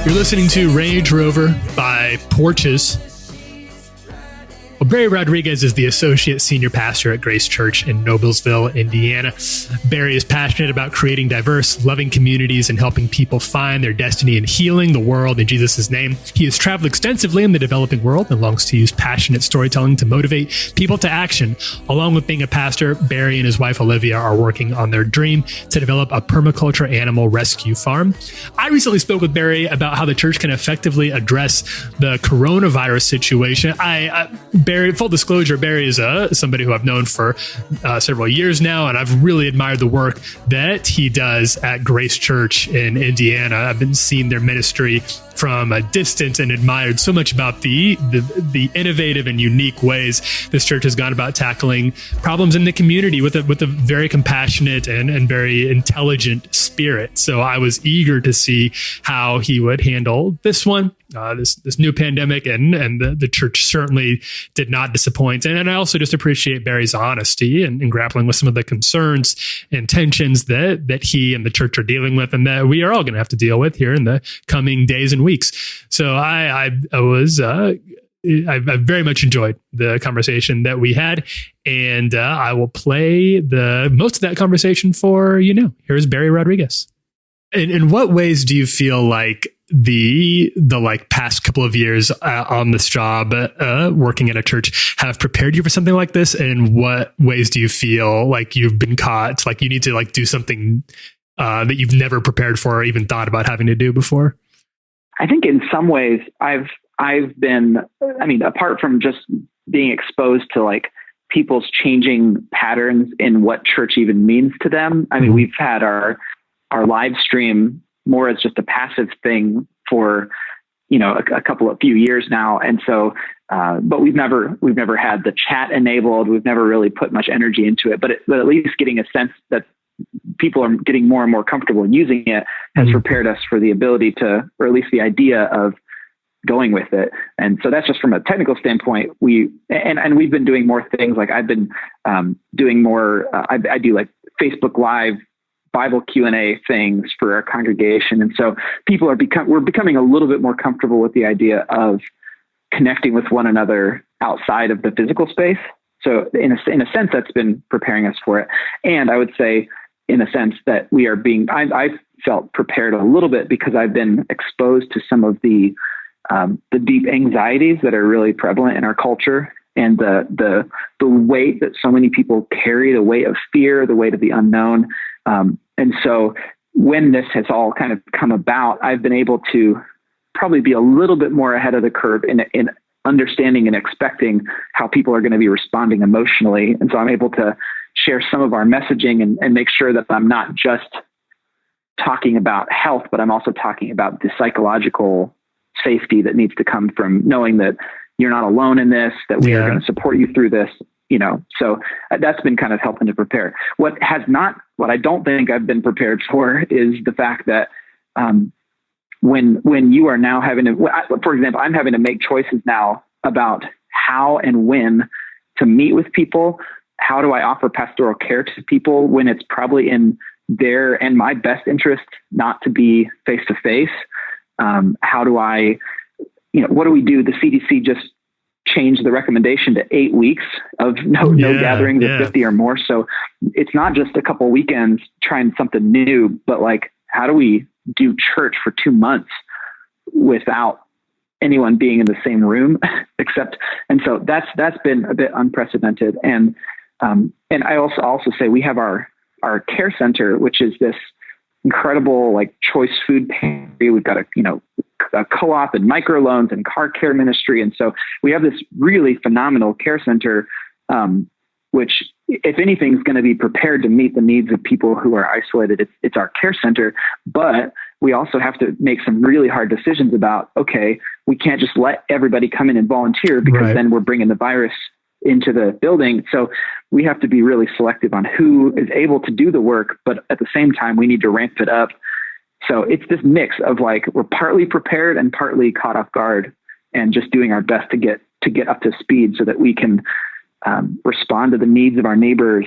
You're listening to Range Rover by Porches. Well, Barry Rodriguez is the associate senior pastor at Grace Church in Noblesville, Indiana. Barry is passionate about creating diverse, loving communities and helping people find their destiny and healing the world in Jesus' name. He has traveled extensively in the developing world and longs to use passionate storytelling to motivate people to action. Along with being a pastor, Barry and his wife Olivia are working on their dream to develop a permaculture animal rescue farm. I recently spoke with Barry about how the church can effectively address the coronavirus situation. Barry, full disclosure, Barry is somebody who I've known for several years now, and I've really admired the work that he does at Grace Church in Indiana. I've been seeing their ministry from a distance and admired so much about the innovative and unique ways this church has gone about tackling problems in the community with a very compassionate and very intelligent spirit. So I was eager to see how he would handle this one, this new pandemic, and the church certainly did not disappoint. And I also just appreciate Barry's honesty in grappling with some of the concerns and tensions that he and the church are dealing with, and that we are all going to have to deal with here in the coming days and weeks. So I very much enjoyed the conversation that we had, and I will play the most of that conversation for you now. Here's Barry Rodriguez. In what ways do you feel like the past couple of years on this job, working at a church, have prepared you for something like this? And what ways do you feel like you've been caught, like you need to do something that you've never prepared for or even thought about having to do before? I think in some ways I've been, apart from just being exposed to people's changing patterns in what church even means to them. I mean, we've had our live stream more as just a passive thing for, a few years now. And so, but we've never had the chat enabled. We've never really put much energy into it, but at least getting a sense that people are getting more and more comfortable using it has prepared us for the ability to, or at least the idea of going with it. And so that's just from a technical standpoint. We've been doing more things. Like I've been doing more, I do Facebook Live Bible Q&A things for our congregation. And so people we're becoming a little bit more comfortable with the idea of connecting with one another outside of the physical space. So in a sense, that's been preparing us for it. And I would say in a sense that we are I felt prepared a little bit because I've been exposed to some of the deep anxieties that are really prevalent in our culture, and the weight that so many people carry, the weight of fear, the weight of the unknown. And so when this has all kind of come about, I've been able to probably be a little bit more ahead of the curve in understanding and expecting how people are going to be responding emotionally. And so I'm able to share some of our messaging and make sure that I'm not just talking about health, but I'm also talking about the psychological safety that needs to come from knowing that you're not alone in this, that we are going to support you through this, so that's been kind of helping to prepare. What I don't think I've been prepared for is the fact that, when you are now having to, for example, I'm having to make choices now about how and when to meet with people. How do I offer pastoral care to people when it's probably in their and my best interest not to be face to face? How do I, what do we do? The CDC just changed the recommendation to 8 weeks of no gatherings of 50 or more. So it's not just a couple weekends trying something new, but how do we do church for 2 months without anyone being in the same room and so that's been a bit unprecedented. And I also say we have our care center, which is this incredible choice food pantry. We've got a co-op and microloans and car care ministry. And so we have this really phenomenal care center, which if anything is going to be prepared to meet the needs of people who are isolated, it's our care center. But we also have to make some really hard decisions about, okay, we can't just let everybody come in and volunteer because then we're bringing the virus into the building. So we have to be really selective on who is able to do the work, but at the same time, we need to ramp it up. So it's this mix of we're partly prepared and partly caught off guard, and just doing our best to get up to speed so that we can respond to the needs of our neighbors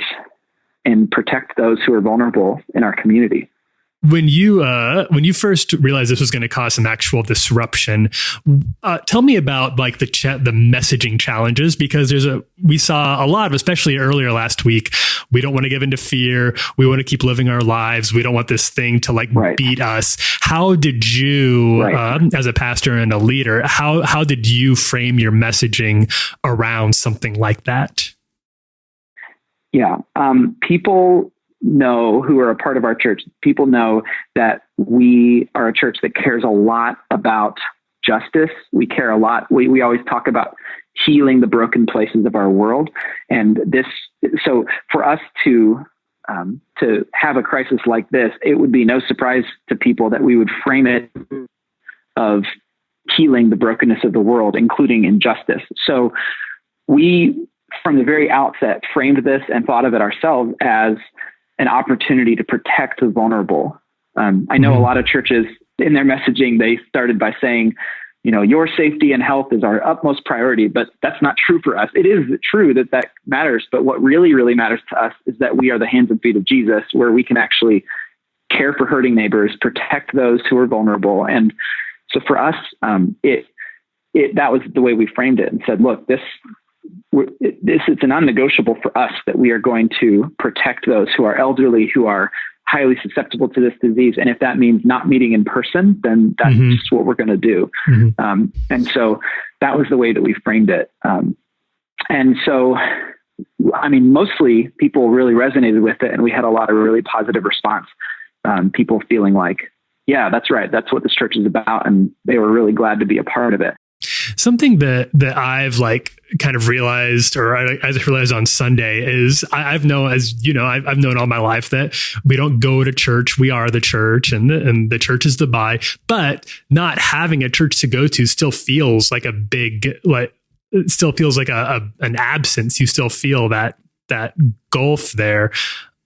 and protect those who are vulnerable in our community. When you first realized this was going to cause some actual disruption, tell me about like the messaging challenges, because we saw a lot of, especially earlier last week, we don't want to give into fear. We want to keep living our lives. We don't want this thing to like beat us. How did you, as a pastor and a leader, how did you frame your messaging around something like that? Yeah. People know, who are a part of our church, people know that we are a church that cares a lot about justice. We care a lot. We always talk about healing the broken places of our world. And so for us to have a crisis like this, it would be no surprise to people that we would frame it of healing the brokenness of the world, including injustice. So we, from the very outset, framed this and thought of it ourselves as an opportunity to protect the vulnerable. I know a lot of churches in their messaging, they started by saying, your safety and health is our utmost priority, but that's not true for us. It is true that matters, but what really, really matters to us is that we are the hands and feet of Jesus, where we can actually care for hurting neighbors, protect those who are vulnerable. And so for us, that was the way we framed it and said, look, it's a non-negotiable for us that we are going to protect those who are elderly, who are highly susceptible to this disease. And if that means not meeting in person, then that's just what we're going to do. And so that was the way that we framed it. And so, mostly people really resonated with it, and we had a lot of really positive response. People feeling like, yeah, that's right. That's what this church is about. And they were really glad to be a part of it. Something that I've like kind of realized, or as I realized on Sunday, is I've known all my life that we don't go to church. We are the church, and the church is the buy. But not having a church to go to still feels like it still feels like an absence. You still feel that gulf there.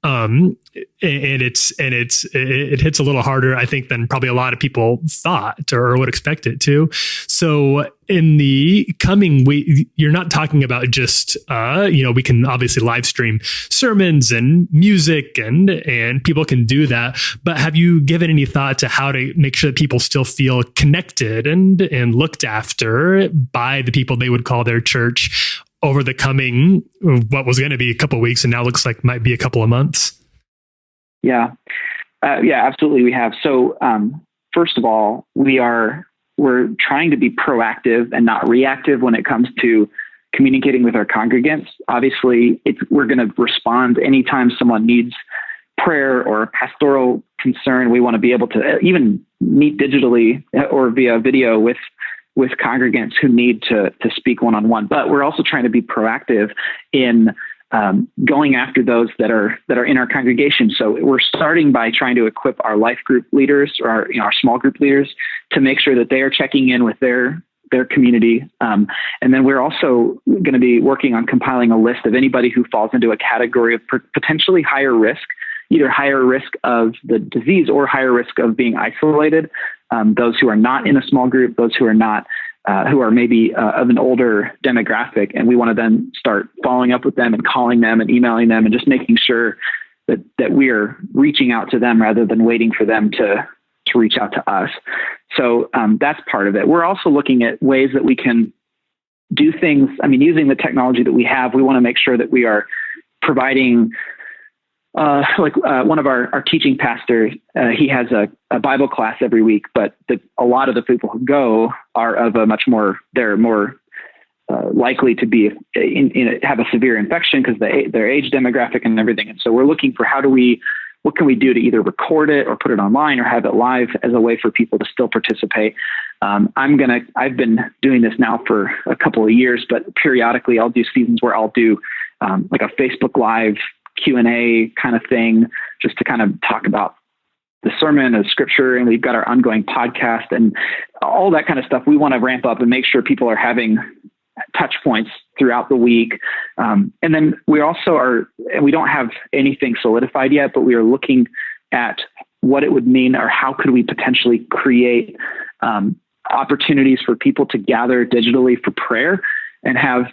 And it hits a little harder, I think, than probably a lot of people thought or would expect it to. So in the coming week, you're not talking about just, we can obviously live stream sermons and music and people can do that. But have you given any thought to how to make sure that people still feel connected and looked after by the people they would call their church over the coming, what was going to be a couple of weeks and now looks like might be a couple of months? Yeah. Absolutely. We have. So, first of all, we're trying to be proactive and not reactive when it comes to communicating with our congregants. Obviously, we're going to respond anytime someone needs prayer or pastoral concern. We want to be able to even meet digitally or via video with congregants who need to speak one-on-one, but we're also trying to be proactive in going after those that are in our congregation. So we're starting by trying to equip our life group leaders or our small group leaders to make sure that they are checking in with their community. And then we're also going to be working on compiling a list of anybody who falls into a category of potentially higher risk, either higher risk of the disease or higher risk of being isolated. Those who are not in a small group, those who are not, who are maybe of an older demographic. And we want to then start following up with them and calling them and emailing them and just making sure that we are reaching out to them rather than waiting for them to reach out to us. So that's part of it. We're also looking at ways that we can do things. Using the technology that we have, we want to make sure that we are providing one of our teaching pastors, he has a Bible class every week, but a lot of the people who go are of they're more likely to be have a severe infection because their age demographic and everything. And so we're looking for what can we do to either record it or put it online or have it live as a way for people to still participate. I've been doing this now for a couple of years, but periodically I'll do seasons where I'll do like a Facebook Live Q&A kind of thing, just to kind of talk about the sermon of scripture. And we've got our ongoing podcast and all that kind of stuff. We want to ramp up and make sure people are having touch points throughout the week. And then we also we don't have anything solidified yet, but we are looking at what it would mean or how could we potentially create opportunities for people to gather digitally for prayer and have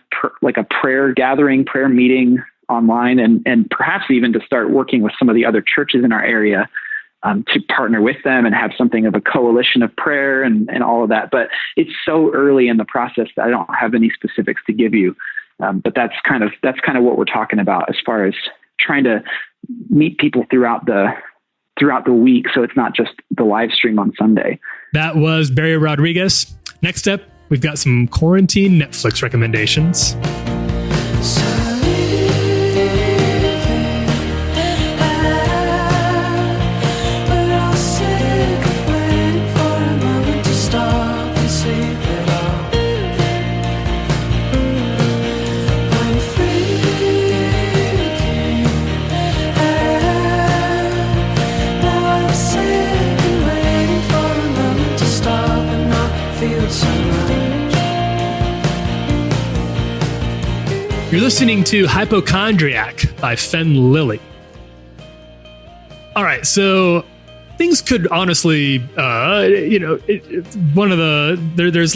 like a prayer gathering, prayer meeting online, and perhaps even to start working with some of the other churches in our area to partner with them and have something of a coalition of prayer and all of that. But it's so early in the process that I don't have any specifics to give you. But that's kind of what we're talking about as far as trying to meet people throughout the week. So it's not just the live stream on Sunday. That was Barry Rodriguez. Next up, we've got some quarantine Netflix recommendations. You're listening to Hypochondriac by Fen Lily. All right, so things could honestly, there's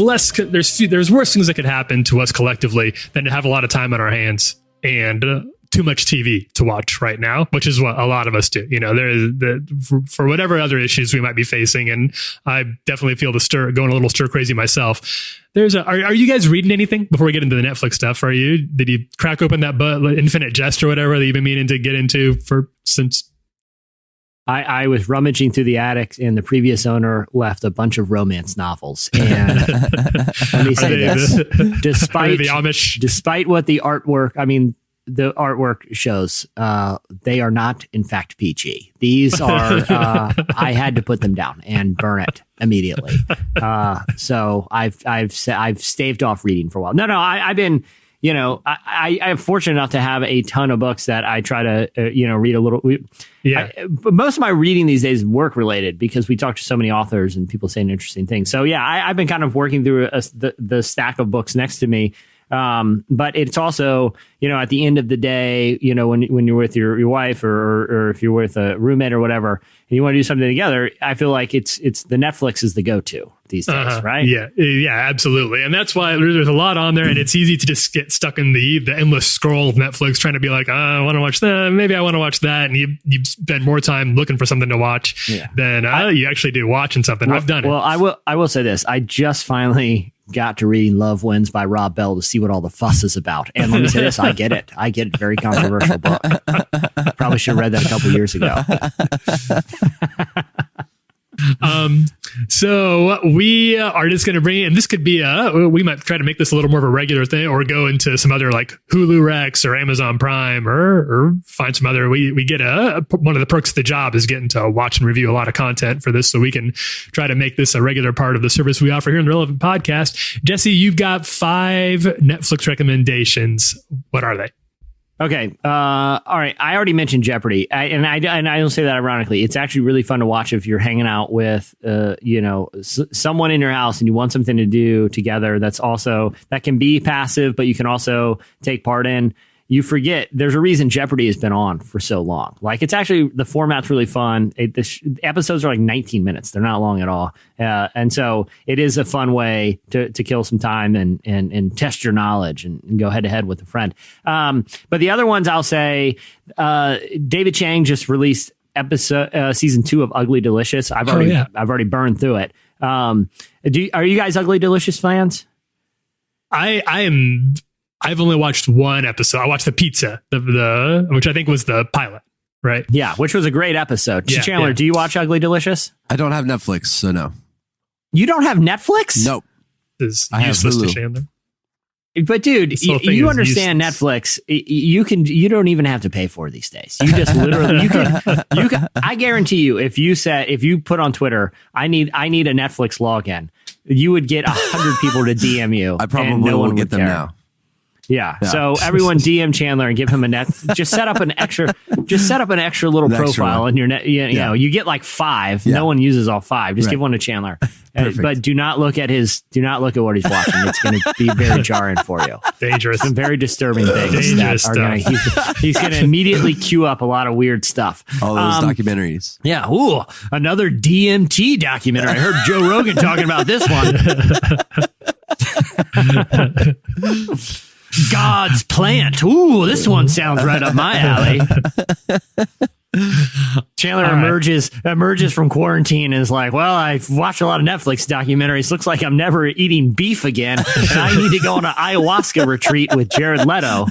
worse things that could happen to us collectively than to have a lot of time on our hands and too much TV to watch right now, which is what a lot of us do. For whatever other issues we might be facing, and I definitely feel going a little stir crazy myself. Are you guys reading anything before we get into the Netflix stuff? Did you crack open that Infinite Jest or whatever that you've been meaning to get into since? I was rummaging through the attic, and the previous owner left a bunch of romance novels. And let me say this: despite the Amish, despite what the artwork shows, they are not, in fact, PG. These are. I had to put them down and burn it immediately. So I've staved off reading for a while. No, I've been. I'm fortunate enough to have a ton of books that I try to, read a little. But most of my reading these days is work related because we talk to so many authors and people saying interesting things. So yeah, I've been kind of working through the stack of books next to me. But it's also, at the end of the day, when you're with your wife or if you're with a roommate or whatever, and you want to do something together, I feel like it's the Netflix is the go-to these days, right? Yeah, absolutely. And that's why there's a lot on there, and it's easy to just get stuck in the endless scroll of Netflix trying to be like, I want to watch that. Maybe I want to watch that. And you spend more time looking for something to watch than you actually do watching something. I've done it. Well, I will say this. I just finally got to reading Love Wins by Rob Bell to see what all the fuss is about. And let me say this, I get it. Very controversial book. Probably should have read that a couple years ago. So we are just going to bring in, and this could be we might try to make this a little more of a regular thing, or go into some other like Hulu Rex or Amazon Prime or find some other, we get one of the perks of the job is getting to watch and review a lot of content for this, so we can try to make this a regular part of the service we offer here in the Relevant Podcast. Jesse, you've got 5 Netflix recommendations. What are they? Okay. All right. I already mentioned Jeopardy. And I don't say that ironically. It's actually really fun to watch if you're hanging out with, someone in your house and you want something to do together. That can be passive, but you can also take part in. You forget there's a reason Jeopardy has been on for so long. Like, it's actually, the format's really fun. The episodes are like 19 minutes. They're not long at all. And so it is a fun way to kill some time and test your knowledge and go head to head with a friend. But the other ones I'll say, David Chang just released season 2 of Ugly Delicious. I've already burned through it. Are you guys Ugly Delicious fans? I am. I've only watched one episode. I watched the pizza, which I think was the pilot, right? Yeah, which was a great episode. Yeah, Chandler, do you watch Ugly Delicious? I don't have Netflix, so no. You don't have Netflix? Nope. I have Hulu. Chandler. But dude, you understand Netflix. You don't even have to pay for it these days. You just literally you can. I guarantee you, if you put on Twitter, I need a Netflix login, you would get 100 people to DM you. I probably won't get them now. Yeah. So everyone DM Chandler and give him just set up an extra little profile in your net. You get like 5. No one uses all 5. Just give one to Chandler. But do not look at what he's watching. It's going to be very jarring for you. Dangerous. Some very disturbing things. Dangerous stuff. He's going to immediately queue up a lot of weird stuff. All those documentaries. Yeah. Ooh, another DMT documentary. I heard Joe Rogan talking about this one. God's Plant. Ooh, this one sounds right up my alley. Chandler All right. emerges from quarantine and is like, well, I've watched a lot of Netflix documentaries. Looks like I'm never eating beef again. And I need to go on an ayahuasca retreat with Jared Leto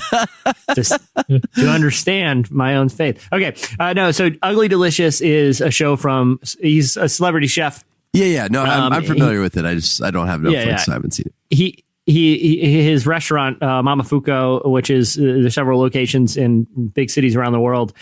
to understand my own faith. Okay. No, so Ugly Delicious is a show he's a celebrity chef. Yeah. No, I'm familiar with it. I don't have Netflix, so I haven't seen it. His restaurant, Mama Fuko, which is there's several locations in big cities around the world,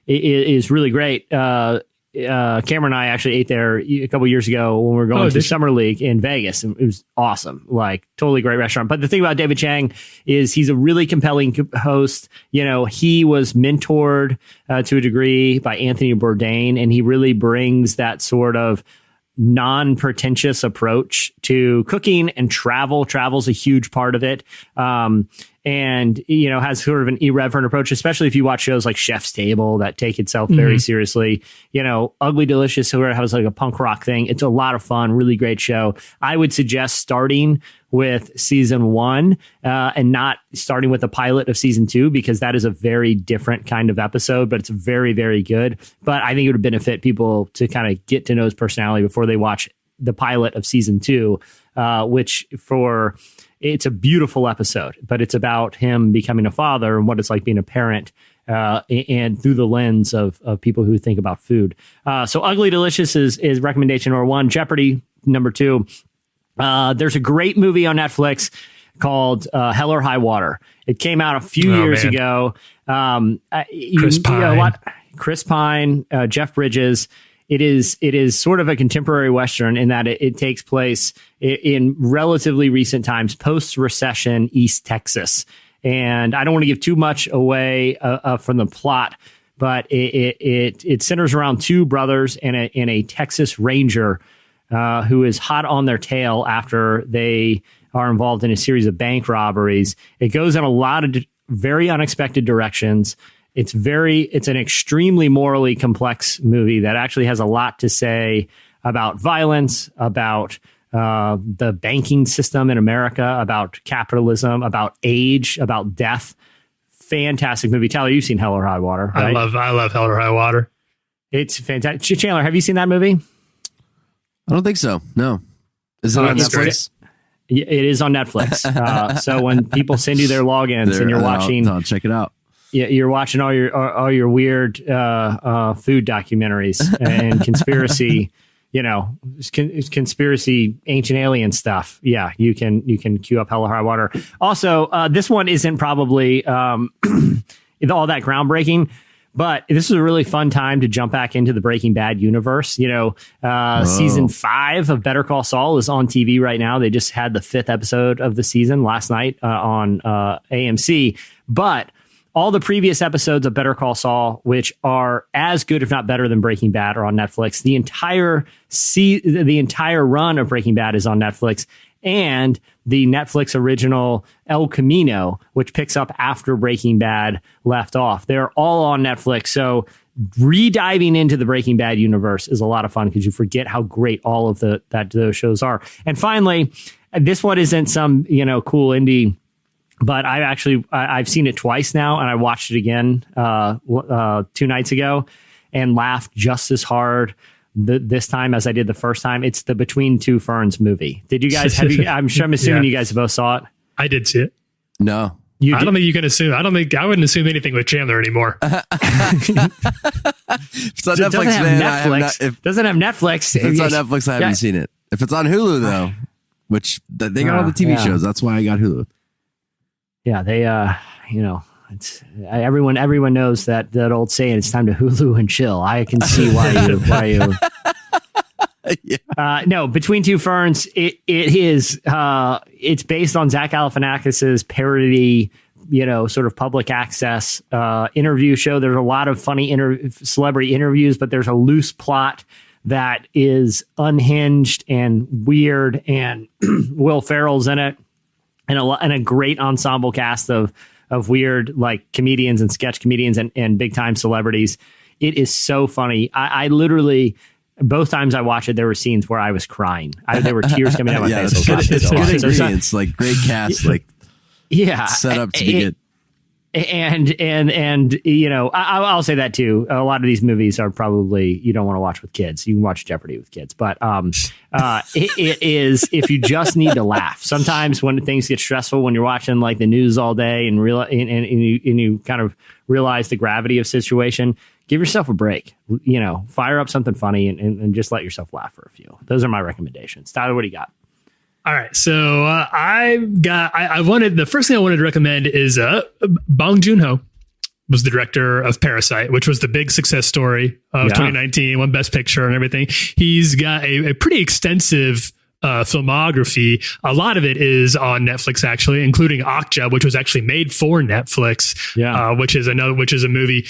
is really great. Cameron and I actually ate there a couple years ago when we were going to Summer League in Vegas, and it was awesome. Like, totally great restaurant. But the thing about David Chang is he's a really compelling host. You know, he was mentored to a degree by Anthony Bourdain, and he really brings that sort of non-pretentious approach to cooking and travel. Travel's a huge part of it. And, you know, has sort of an irreverent approach, especially if you watch shows like Chef's Table that take itself very seriously. You know, Ugly Delicious, who has like a punk rock thing. It's a lot of fun, really great show. I would suggest starting with season 1 and not starting with the pilot of season 2, because that is a very different kind of episode, but it's very, very good. But I think it would benefit people to kind of get to know his personality before they watch the pilot of season 2, which it's a beautiful episode, but it's about him becoming a father and what it's like being a parent, and through the lens of people who think about food. So Ugly Delicious is recommendation number 1. Jeopardy number 2. There's a great movie on Netflix called Hell or High Water. It came out a few years ago. Chris Pine. Chris Pine, Jeff Bridges. It is sort of a contemporary Western in that it takes place in relatively recent times, post-recession East Texas. And I don't want to give too much away from the plot, but it centers around 2 brothers and a Texas Ranger who is hot on their tail after they are involved in a series of bank robberies. It goes in a lot of very unexpected directions. It's an extremely morally complex movie that actually has a lot to say about violence, about the banking system in America, about capitalism, about age, about death. Fantastic movie. Tyler, you've seen Hell or High Water, right? I love Hell or High Water. It's fantastic. Chandler, have you seen that movie? I don't think so. No. Is it on Netflix? It is on Netflix. So when people send you their logins and you're watching, I'll check it out. Yeah, you're watching all your weird food documentaries and conspiracy, conspiracy ancient alien stuff. Yeah, you can queue up Hell or High Water. Also, this one isn't probably all that groundbreaking, but this is a really fun time to jump back into the Breaking Bad universe. Season 5 of Better Call Saul is on TV right now. They just had the 5th episode of the season last night on AMC, but all the previous episodes of Better Call Saul, which are as good, if not better, than Breaking Bad, are on Netflix. The entire run of Breaking Bad is on Netflix, and the Netflix original El Camino, which picks up after Breaking Bad left off. They're all on Netflix. So re-diving into the Breaking Bad universe is a lot of fun because you forget how great all of those shows are. And finally, this one isn't some cool indie, but I've seen it twice now, and I watched it again 2 nights ago and laughed just as hard this time as I did the first time. It's the Between Two Ferns movie. Did you guys I'm assuming you guys both saw it. I did see it. No. I don't think you can assume. I wouldn't assume anything with Chandler anymore. If it's on Netflix, doesn't have Netflix. If it's on Netflix, I haven't seen it. If it's on Hulu, though, which they got all the TV shows, that's why I got Hulu. Yeah, they, everyone knows that old saying, it's time to Hulu and chill. I can see why you. Yeah. No, Between Two Ferns, it's based on Zach Galifianakis's parody, sort of public access interview show. There's a lot of funny celebrity interviews, but there's a loose plot that is unhinged and weird, and Will Ferrell's in it. And a great ensemble cast of weird comedians and sketch comedians and big time celebrities. It is so funny. I literally, both times I watched it, there were scenes where I was crying. There were tears coming out of my face. It's good ingredients, great cast, set up to be good. And you know, I'll say that too. A lot of these movies are probably you don't want to watch with kids. You can watch Jeopardy with kids, but it is if you just need to laugh. Sometimes when things get stressful, when you're watching like the news all day and you kind of realize the gravity of situation, give yourself a break. You know, fire up something funny and just let yourself laugh for a few. Those are my recommendations. Tyler, what do you got? All right, so the first thing I wanted to recommend is Bong Joon-ho was the director of Parasite, which was the big success story of 2019, won Best Picture and everything. He's got a pretty extensive filmography. A lot of it is on Netflix, actually, including Okja, which was actually made for Netflix, which is a movie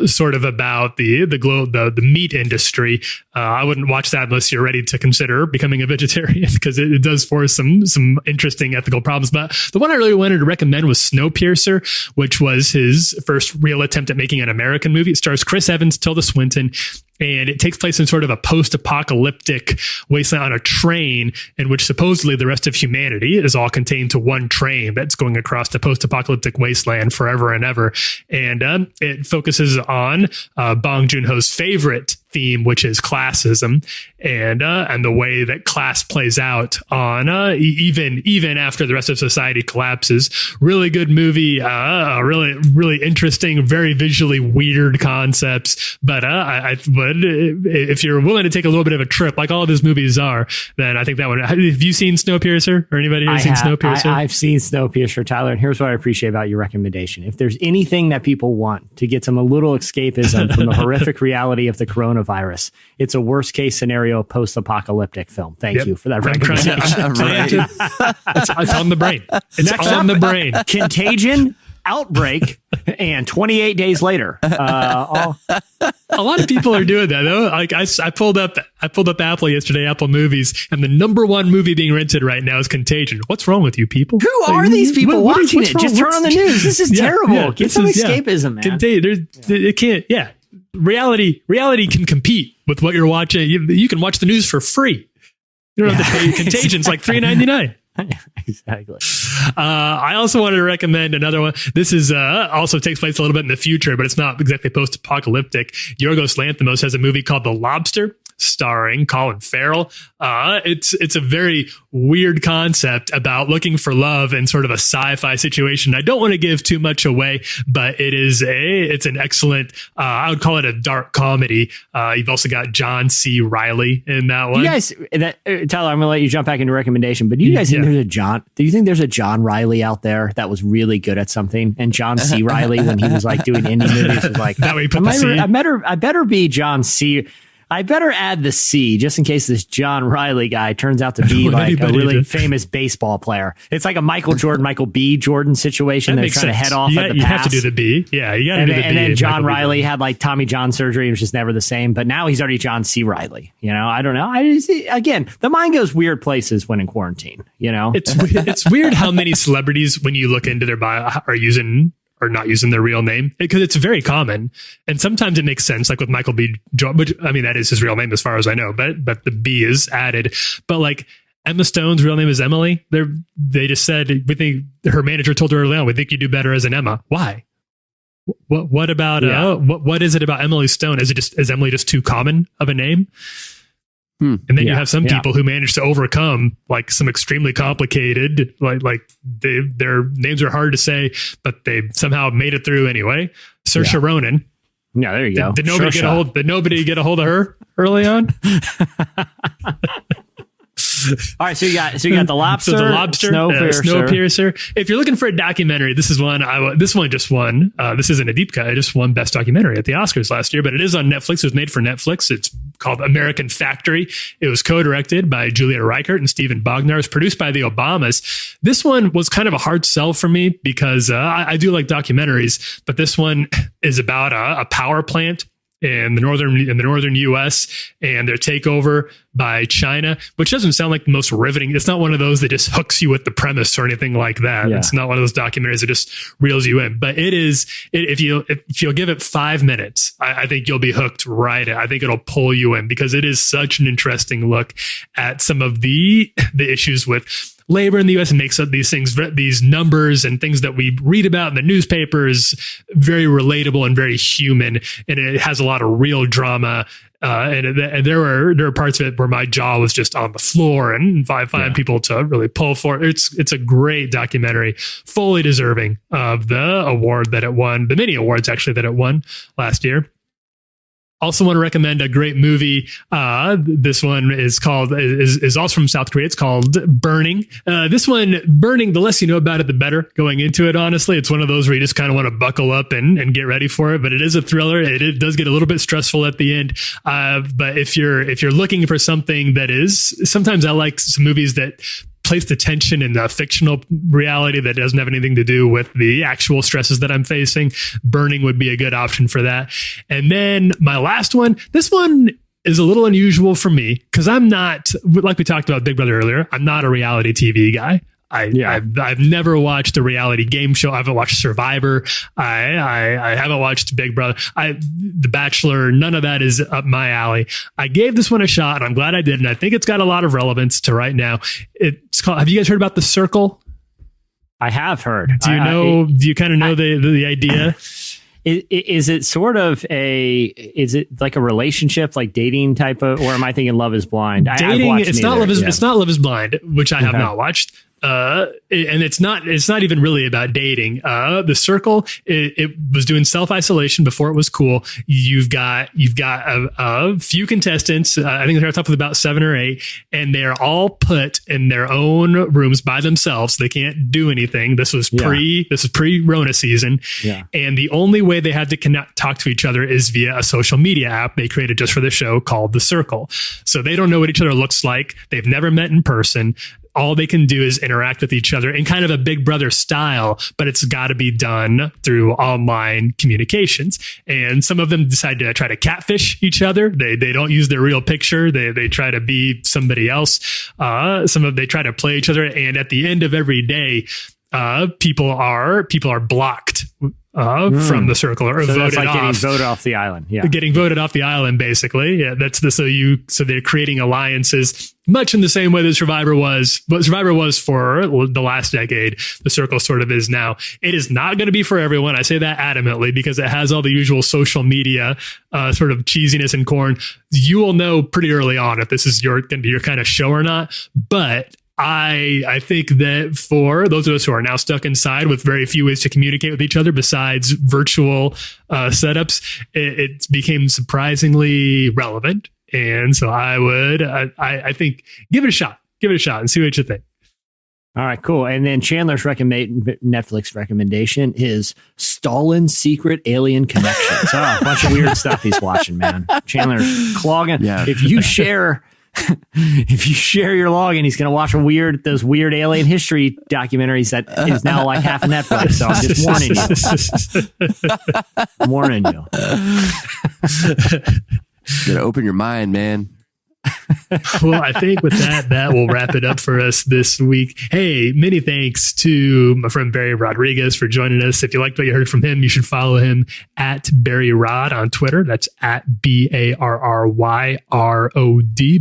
sort of about the meat industry. I wouldn't watch that unless you're ready to consider becoming a vegetarian, because it does force some interesting ethical problems. But the one I really wanted to recommend was Snowpiercer, which was his first real attempt at making an American movie. It stars Chris Evans, Tilda Swinton, and it takes place in sort of a post-apocalyptic wasteland on a train in which supposedly the rest of humanity is all contained to one train that's going across the post-apocalyptic wasteland forever and ever. And it focuses on Bong Joon-ho's favorite theme, which is classism, and the way that class plays out on even after the rest of society collapses. Really good movie, really interesting, very visually weird concepts. But if you're willing to take a little bit of a trip, like all of his movies are, then I think that one. Have you seen Snowpiercer, or anybody here seen Snowpiercer? I've seen Snowpiercer, Tyler, and here's what I appreciate about your recommendation. If there's anything that people want to get some a little escapism from the horrific reality of the coronavirus, it's a worst case scenario post-apocalyptic film. Thank you for that recommendation. It's on the brain. It's Next on up, the brain. Contagion, Outbreak, and 28 Days Later. A lot of people are doing that though. Like I pulled up Apple yesterday, Apple Movies, and the number one movie being rented right now is Contagion. What's wrong with you people? Who are these people watching it? Just turn on the news. This is terrible. Yeah, Get some escapism, man. Contagion. It can't. Yeah. Reality can compete with what you're watching. You can watch the news for free. You don't have to pay. Contagion's like $3.99. Exactly. I also wanted to recommend another one. This is also takes place a little bit in the future, but it's not exactly post-apocalyptic. Yorgos Lanthimos has a movie called The Lobster, starring Colin Farrell. It's a very weird concept about looking for love in sort of a sci-fi situation. I don't want to give too much away, but it's an excellent, I would call it a dark comedy. You've also got John C. Reilly in that one. You guys, Tyler, I'm going to let you jump back into recommendation, but do you guys think do you think there's a John Reilly out there that was really good at something? And John C. Reilly, when he was like doing indie movies, was like, that way you put the C. I better be John C. I better add the C just in case this John Reilly guy turns out to be like a really famous baseball player. It's like a Michael B. Jordan situation. They're trying to head off at the pass. You have to do the B. Yeah, you got to do the B. And then John Reilly had like Tommy John surgery. It was just never the same. But now he's already John C. Reilly. You know, I don't know. Again, the mind goes weird places when in quarantine. You know, it's weird how many celebrities, when you look into their bio, are not using their real name, because it's very common. And sometimes it makes sense, like with Michael B. Jordan, which, I mean, that is his real name as far as I know, but the B is added. But like Emma Stone's real name is Emily. They just said, we think her manager told her early on, we think you do better as an Emma. Why? What about, what is it about Emily Stone? Is Emily just too common of a name? And then you have some people who manage to overcome like some extremely complicated, like their names are hard to say, but they somehow made it through anyway. Saoirse Ronan. Yeah, there you go. Did nobody get a hold of her early on? All right, so you got The Lobster, Snowpiercer. If you're looking for a documentary, this is one. This one just won. This isn't a deep cut. It just won Best Documentary at the Oscars last year, but it is on Netflix. It was made for Netflix. It's called American Factory. It was co-directed by Julia Reichert and Stephen Bognar. It was produced by the Obamas. This one was kind of a hard sell for me because I do like documentaries, but this one is about a power plant in the northern U.S. and their takeover by China, which doesn't sound like the most riveting. It's not one of those that just hooks you with the premise or anything like that. It's not one of those documentaries that just reels you in. But it is. If you'll give it 5 minutes, I think you'll be hooked right. I think it'll pull you in because it is such an interesting look at some of the issues with labor in the U.S. and makes up these things, these numbers and things that we read about in the newspapers, very relatable and very human. And it has a lot of real drama. And there were parts of it where my jaw was just on the floor, and I find people to really pull for it. It's a great documentary, fully deserving of the award that it won, the many awards actually that it won last year. Also want to recommend a great movie. This one is also from South Korea. It's called Burning. This one, Burning, the less you know about it, the better going into it, honestly. It's one of those where you just kind of want to buckle up and get ready for it. But it is a thriller. It does get a little bit stressful at the end. But if you're looking for something that is, sometimes I like some movies that place the tension in the fictional reality that doesn't have anything to do with the actual stresses that I'm facing. Burning would be a good option for that. And then my last one, this one is a little unusual for me because I'm not, like we talked about Big Brother earlier, I'm not a reality TV guy. I've never watched a reality game show. I haven't watched Survivor. I haven't watched Big Brother. The Bachelor. None of that is up my alley. I gave this one a shot, and I'm glad I did. And I think it's got a lot of relevance to right now. It's called. Have you guys heard about The Circle? I have heard. Do you know? Do you kind of know the idea? Is it sort of is it like a relationship, like dating type of, or am I thinking Love is Blind? Dating. It's not Love is Blind, which I have not watched. And it's not even really about dating. The Circle, it was doing self-isolation before it was cool. You've got a few contestants. I think they're up with about 7 or 8, and they're all put in their own rooms by themselves. They can't do anything. This was pre-Rona season. Yeah. And the only way they had to talk to each other is via a social media app they created just for the show called The Circle. So they don't know what each other looks like. They've never met in person. All they can do is interact with each other in kind of a Big Brother style, but it's got to be done through online communications. And some of them decide to try to catfish each other. They don't use their real picture. They try to be somebody else. They try to play each other. And at the end of every day, people are blocked from The Circle or so voted that's like off. Getting voted off the island. Yeah. Getting voted off the island, basically. Yeah. So they're creating alliances much in the same way that Survivor was, what Survivor was for the last decade. The Circle sort of is now. It is not going to be for everyone. I say that adamantly because it has all the usual social media, sort of cheesiness and corn. You will know pretty early on if this is going to be your kind of show or not. But I think that for those of us who are now stuck inside with very few ways to communicate with each other besides virtual setups, it became surprisingly relevant. And so I think give it a shot and see what you think. All right, cool. And then Chandler's Netflix recommendation is Stalin's Secret Alien Connections. A bunch of weird stuff he's watching, man. Chandler's clogging. Yeah. If you share your login, he's going to watch those weird alien history documentaries that is now like half of Netflix. So I'm just warning you. You gotta open your mind, man. Well, I think with that will wrap it up for us this week. Hey, many thanks to my friend Barry Rodriguez for joining us. If you liked what you heard from him, you should follow him at Barry Rod on Twitter. That's at BARRYROD,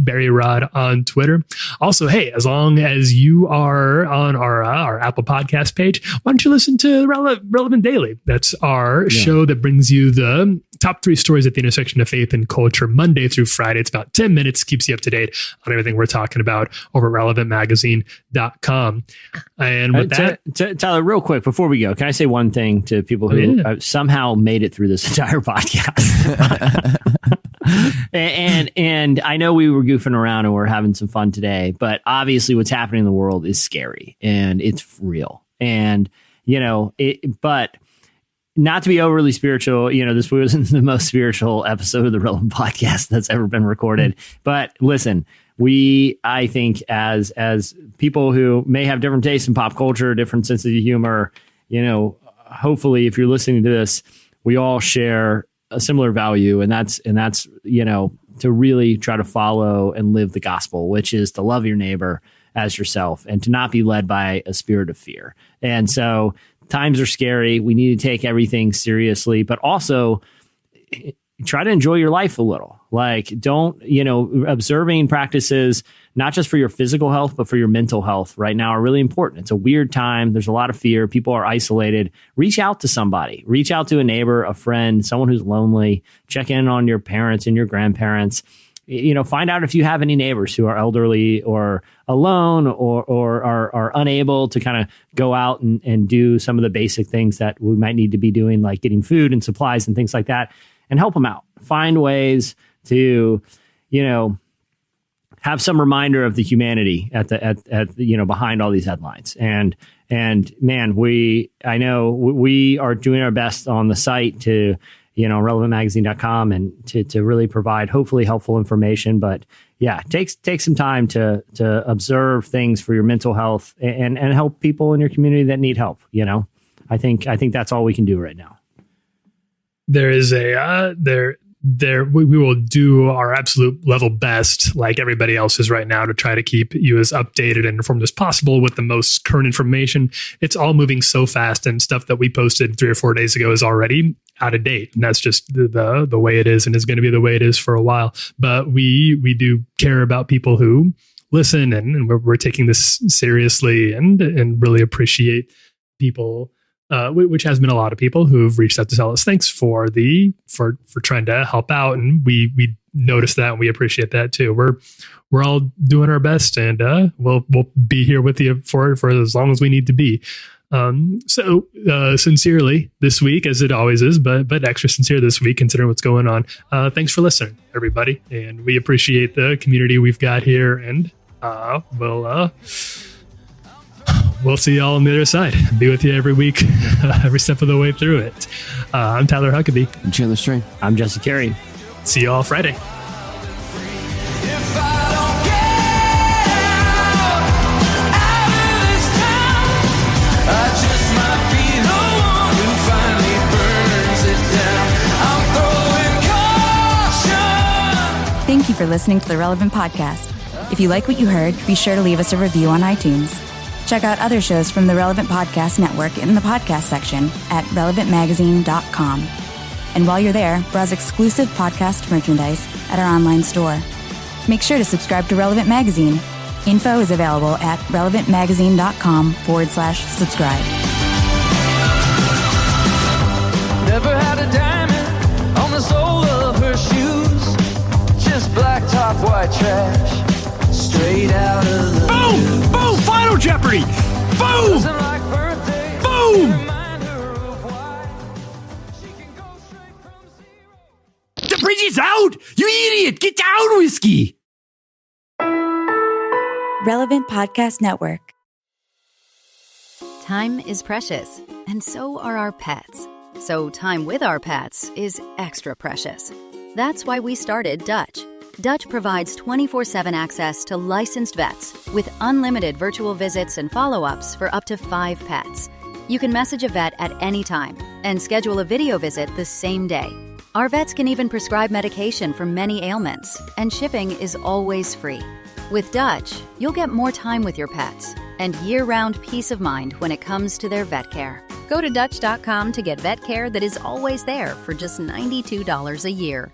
Barry Rod on Twitter. Also, hey, as long as you are on our Apple Podcast page, why don't you listen to Relevant Daily? That's our show that brings you the top 3 stories at the intersection of faith and culture, Monday through Friday. It's about 10 minutes, keeps you up to date on everything we're talking about over at relevantmagazine.com. And with that, Tyler, real quick before we go, can I say one thing to people who somehow made it through this entire podcast? and I know we were goofing around and we're having some fun today, but obviously what's happening in the world is scary and it's real. And, but not to be overly spiritual, this wasn't the most spiritual episode of the Relevant Podcast that's ever been recorded. But listen, I think as people who may have different tastes in pop culture, different senses of humor, hopefully if you're listening to this, we all share a similar value. And that's, to really try to follow and live the gospel, which is to love your neighbor as yourself and to not be led by a spirit of fear. And so times are scary. We need to take everything seriously, but also try to enjoy your life a little. Like don't, observing practices not just for your physical health, but for your mental health right now are really important. It's a weird time. There's a lot of fear. People are isolated. Reach out to somebody. Reach out to a neighbor, a friend, someone who's lonely. Check in on your parents and your grandparents. Find out if you have any neighbors who are elderly or alone or are unable to kind of go out and do some of the basic things that we might need to be doing, like getting food and supplies and things like that, and help them out. Find ways to, have some reminder of the humanity at behind all these headlines. And man, I know we are doing our best on the site to, relevantmagazine.com and to really provide hopefully helpful information. But yeah, take some time to observe things for your mental health and help people in your community that need help. I think that's all we can do right now. There is we will do our absolute level best, like everybody else is right now, to try to keep you as updated and informed as possible with the most current information. It's all moving so fast, and stuff that we posted 3 or 4 days ago is already out of date, and that's just the way it is, and is going to be the way it is for a while. But we do care about people who listen, and we're taking this seriously, and really appreciate people. Which has been a lot of people who've reached out to tell us thanks for trying to help out, and we notice that, and we appreciate that too. We're all doing our best, and we'll be here with you for as long as we need to be. So sincerely this week, as it always is, but extra sincere this week considering what's going on. Thanks for listening, everybody, and we appreciate the community we've got here, and we'll see y'all on the other side. Be with you every week, every step of the way through it. I'm Tyler Huckabee. I'm Chandler Strain. I'm Jesse Carey. See y'all Friday. If I don't get out of this town, I just might be the one who finally burns it down. I'm throwing caution. Thank you for listening to the Relevant Podcast. If you like what you heard, be sure to leave us a review on iTunes. Check out other shows from the Relevant Podcast Network in the podcast section at relevantmagazine.com. And while you're there, browse exclusive podcast merchandise at our online store. Make sure to subscribe to Relevant Magazine. Info is available at relevantmagazine.com/subscribe. Never had a diamond on the sole of her shoes. Just black top, white trash. Straight out of the Boom! Boom! Final Jeopardy! Boom! like birthday. Boom! Reminder of why she can go straight from zero. The bridge is out! You idiot! Get down, whiskey! Relevant Podcast Network. Time is precious, and so are our pets. So time with our pets is extra precious. That's why we started Dutch. Dutch provides 24/7 access to licensed vets with unlimited virtual visits and follow-ups for up to 5 pets. You can message a vet at any time and schedule a video visit the same day. Our vets can even prescribe medication for many ailments, and shipping is always free. With Dutch, you'll get more time with your pets and year-round peace of mind when it comes to their vet care. Go to Dutch.com to get vet care that is always there for just $92 a year.